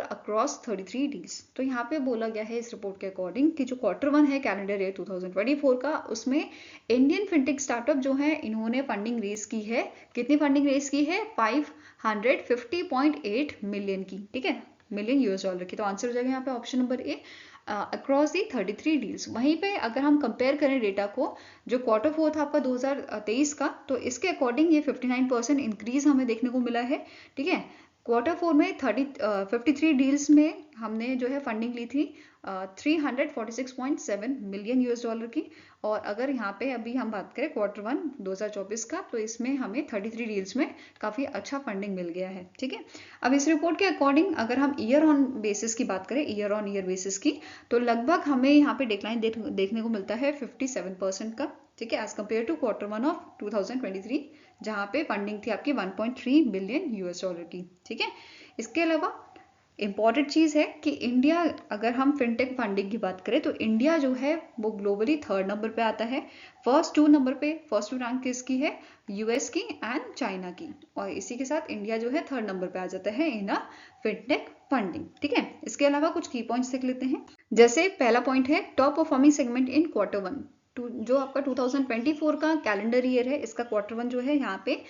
across 33 deals। तो यहाँ पे बोला गया है इस रिपोर्ट के अकॉर्डिंग कि जो Q1 है कैलेंडर ईयर 2024 का, उसमें इंडियन फिनटेक स्टार्टअप जो है इन्होंने फंडिंग रेज की है, कितनी फंडिंग रेज की है, 550.8 मिलियन की, ठीक है, मिलियन $। की। तो आंसर हो जाएगा यहाँ पे option number A, across the 33 deals. वहीं पे अगर हम कंपेयर करें डेटा को जो Q4 था आपका 2023 का, तो इसके अकॉर्डिंग ये 59% इंक्रीज हमें देखने को मिला है, ठीक है। Q4 में 53 डील्स में हमने जो है फंडिंग ली थी 346.7 मिलियन $। की, और अगर यहाँ पे अभी हम बात करें Q1 2024 का, तो इसमें हमें 33 डील्स में काफ़ी अच्छा फंडिंग मिल गया है, ठीक है। अब इस रिपोर्ट के अकॉर्डिंग अगर हम ईयर ऑन बेसिस की बात करें, ईयर ऑन ईयर बेसिस की, तो लगभग हमें यहाँ पे डिक्लाइन देखने को मिलता है 57% का, ठीक है, as compare to Q1 of 2023 जहाँ पे फंडिंग थी आपकी 1.3 बिलियन $। की, ठीक है। इसके अलावा इम्पॉर्टेंट चीज़ है कि इंडिया, अगर हम फिनटेक फंडिंग की बात करें तो इंडिया जो है वो ग्लोबली 3rd नंबर पे आता है। फर्स्ट टू रैंक किसकी है, यूएस की एंड चाइना की, और इसी के साथ इंडिया जो है 3rd नंबर पे आ जाता है इन अ फिनटेक फंडिंग, ठीक है। इसके अलावा कुछ की पॉइंट्स देख लेते हैं। जैसे पहला पॉइंट है top performing segment in Q1, जो आपका 2024 का कैलेंडर ईयर है, इसका Q1 जो है यहाँ पे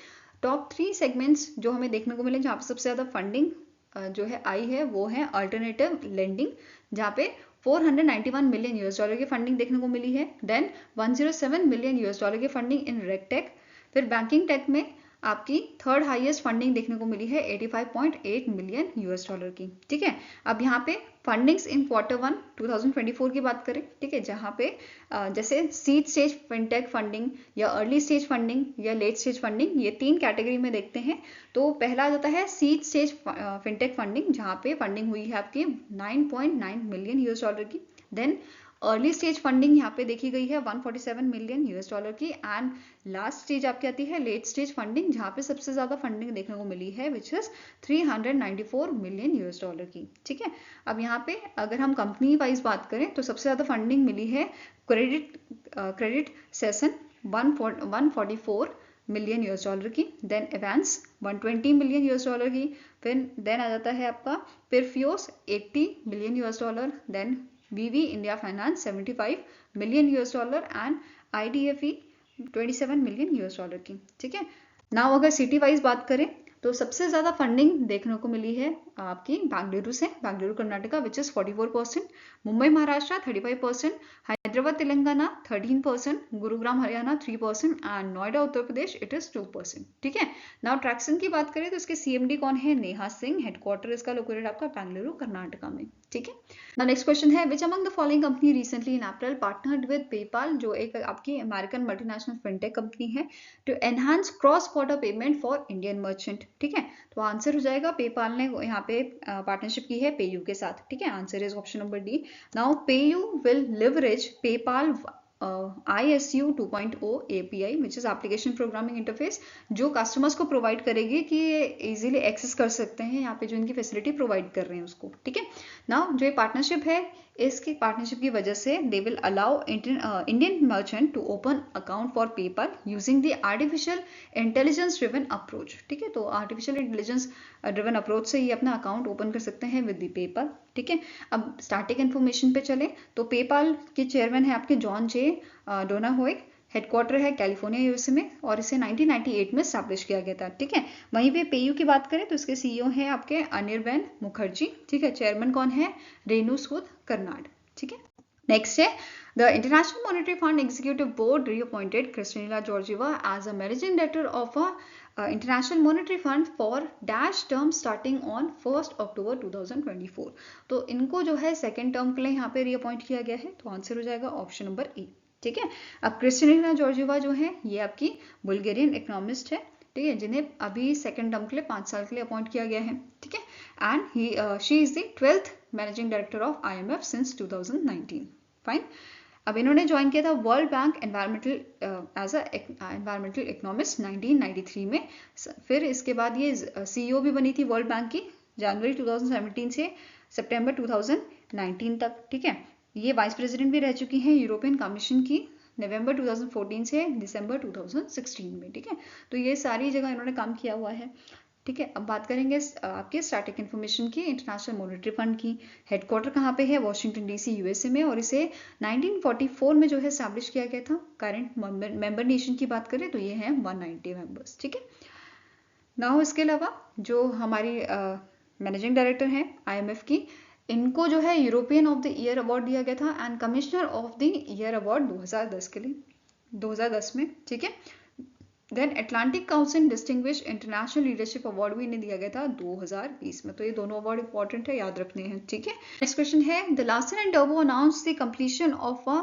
टॉप 3 सेगमेंट्स जो हमें देखने को मिले, जहाँ पे सबसे ज़्यादा फंडिंग जो है आई है वो है अल्टरनेटिव लेंडिंग, जहाँ पे 491 मिलियन $। की फंडिंग देखने को मिली है। Then 107 million $। की फंडिंग इन रेगटेक। फिर बैंकिंग टेक में आपकी 3rd हाईएस्ट फंडिंग देखने को मिली है 85.8 मिलियन $। की, ठीक है। अब यहाँ पे फंडिंग्स इन Q1 2024 की बात करें, ठीक है, जहाँ पे जैसे सीड स्टेज फिनटेक फंडिंग या अर्ली स्टेज फंडिंग या लेट स्टेज फंडिंग, ये 3 कैटेगरी में देखते हैं। तो पहला आ जाता है सीड स्टेज फिनटेक फंडिंग, जहाँ पे फंडिंग हुई है आपकी 9.9 मिलियन $। की। देन अर्ली स्टेज फंडिंग यहाँ पे देखी गई है 147 मिलियन $। की, एंड लास्ट स्टेज आपकी आती है लेट स्टेज फंडिंग, जहाँ पे सबसे ज्यादा फंडिंग देखने को मिली है विच इज 394 मिलियन $। की, ठीक है। अब यहाँ पे अगर हम कंपनी वाइज बात करें तो सबसे ज्यादा फंडिंग मिली है क्रेडिट सेशन 144 मिलियन $। की। Then Avanse 120 million $। की। फिर देन आ जाता है आपका Perfios 80 million $। Then Vivifi India finance 75 million $, and IDFE 27 million $। की, ठीक है। नाउ अगर सिटी वाइज बात करें तो सबसे ज्यादा फंडिंग देखने को मिली है आपकी बेंगलुरु से, Bengaluru Karnataka which is 44%, Mumbai Maharashtra 35%, Hyderabad Telangana 13%, Gurugram Haryana 3% and Noida Uttar Pradesh it is 2%, ठीक है। नाउ ट्रैक्सन की बात करें तो इसके सीएमडी कौन है, नेहा सिंह, हेडक्वार्टर इसका लोकेटेड आपका बेंगलुरु कर्नाटका में, ठीक है। नाउ नेक्स्ट क्वेश्चन है, which among the following company recently in April partnered with PayPal, जो एक आपकी अमेरिकन मल्टीनेशनल फिनटेक कंपनी है, to enhance cross border payment for Indian merchant, ठीक है। तो आंसर हो जाएगा पेपाल ने यहाँ पे पार्टनरशिप की है पेयू के साथ, ठीक है। Answer is option number D. Now PayU will leverage PayPal ISU 2.0 API which is application programming interface, जो कस्टमर्स को प्रोवाइड करेगी कि ये इजीली एक्सेस कर सकते हैं यहाँ पे जो इनकी फैसिलिटी प्रोवाइड कर रहे हैं उसको, ठीक है। नाउ जो ये पार्टनरशिप है, इसकी पार्टनरशिप की वजह से they will allow Indian merchant to open account for PayPal using the artificial intelligence driven approach, ठीक है। तो आर्टिफिशियल इंटेलिजेंस ड्रिवन अप्रोच से ये अपना अकाउंट ओपन कर सकते हैं विद द पेपाल, ठीक है। अब स्टार्टिंग इन्फॉर्मेशन पे चले तो पेपाल के चेयरमैन है आपके जॉन जे डोनाहोए, हेडक्वार्टर है कैलिफोर्निया यूएसए में, और इसे 1998 में स्टैब्लिश किया गया था, ठीक है। वहीं पे पेयू की बात करें तो इसके सीईओ हैं आपके अनिर्बन मुखर्जी, ठीक है। चेयरमैन कौन है, रेणु सूद कर्नाड, ठीक है। नेक्स्ट है, the International Monetary Fund executive board reappointed Kristalina Georgieva as a managing director of a International Monetary Fund for dash term starting on 1 October 2024। तो इनको जो है सेकेंड टर्म के लिए यहाँ पे रीअपॉइंट किया गया है, तो आंसर हो जाएगा ऑप्शन नंबर ए। ठीक है, अब क्रिस्टलिना जॉर्जिवा जो है ये आपकी बुल्गेरियन इकोनॉमिस्ट है, ठीक है, जिन्हें अभी सेकेंड टर्म के लिए 5 साल के लिए अपॉइंट किया गया है। ठीक है, and she is the 12th managing director of IMF since 2019। Fine, अब इन्होंने ज्वाइन किया था World Bank environmental as environmental economist 1993 में। फिर इसके बाद ये CEO भी बनी थी वर्ल्ड बैंक की जनवरी 2017 से सितंबर 2019 तक। ठीक है, ये वाइस प्रेसिडेंट भी रह चुकी हैं यूरोपियन कमीशन की नवंबर 2014 से दिसंबर 2016 में। ठीक है, तो ये सारी जगह इन्होंने काम किया हुआ है। ठीक है, अब बात करेंगे आपके स्टैटिक इन्फॉर्मेशन की। इंटरनेशनल मॉनेटरी फंड की हेडक्वार्टर कहाँ पे है? वॉशिंगटन DC USA में, और इसे 1944 में जो है स्टैब्लिश किया गया था। करंट मेंबर नेशन की बात करें तो ये हैं 190 मेंबर्स। ठीक है, नाउ इसके अलावा जो हमारी मैनेजिंग डायरेक्टर हैं IMF की, इनको जो है European of the year award दिया गया था and commissioner of the year award 2010 के लिए, 2010 में। ठीक है, then Atlantic Council distinguish international leadership award भी इन्हें दिया गया था 2020 में। तो ये दोनों अवार्ड इंपॉर्टेंट है, याद रखने हैं। ठीक है, नेक्स्ट क्वेश्चन है, the Larsen and turbo announce the completion of a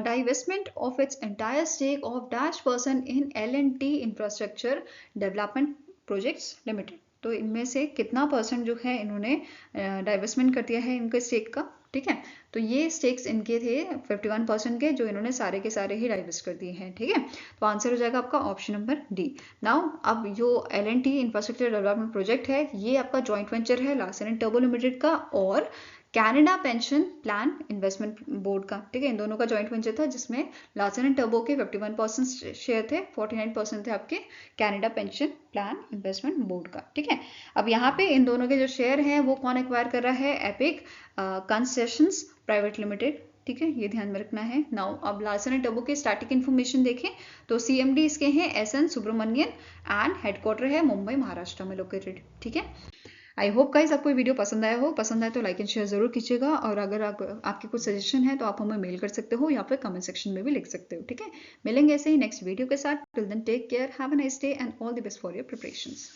divestment of its entire stake of dash person in L&T Infrastructure Development Projects Limited। तो इनमें से कितना परसेंट जो है इन्होंने डाइवेस्टमेंट कर दिया है इनके स्टेक का। ठीक है, तो ये स्टेक्स इनके थे 51% के, जो इन्होंने सारे के सारे ही डाइवेस्ट कर दिए हैं। ठीक है, तो आंसर हो जाएगा आपका ऑप्शन नंबर डी। नाउ अब जो L&T इंफ्रास्ट्रक्चर डेवलपमेंट प्रोजेक्ट है, ये आपका जॉइंट वेंचर है लार्सन एंड टर्बो लिमिटेड का और Canada pension plan investment board का। ठीक है, इन दोनों का जॉइंट वेंचर था, जिसमें लार्सन एंड टर्बो के 51% शेयर थे, 49% थे आपके Canada pension plan investment board का। ठीक है, अब यहाँ पे इन दोनों के जो शेयर हैं वो कौन एक्वायर कर रहा है? Epic concessions private limited. ठीक है, ये ध्यान में रखना है। नाउ अब लार्सन एंड टर्बो के स्टैटिक इन्फॉर्मेशन देखें तो CMD इसके हैं SN सुब्रमण्यन एंड हेडक्वार्टर है मुंबई महाराष्ट्र में लोकेटेड। ठीक है, आई होप गाइस आपको ये वीडियो पसंद आया हो। पसंद आए तो लाइक एंड शेयर जरूर कीजिएगा, और अगर आपके कुछ सजेशन है तो आप हमें मेल कर सकते हो या फिर कमेंट सेक्शन में भी लिख सकते हो। ठीक है, मिलेंगे ऐसे ही नेक्स्ट वीडियो के साथ। Till then take care, have a nice day and all the best for your preparations.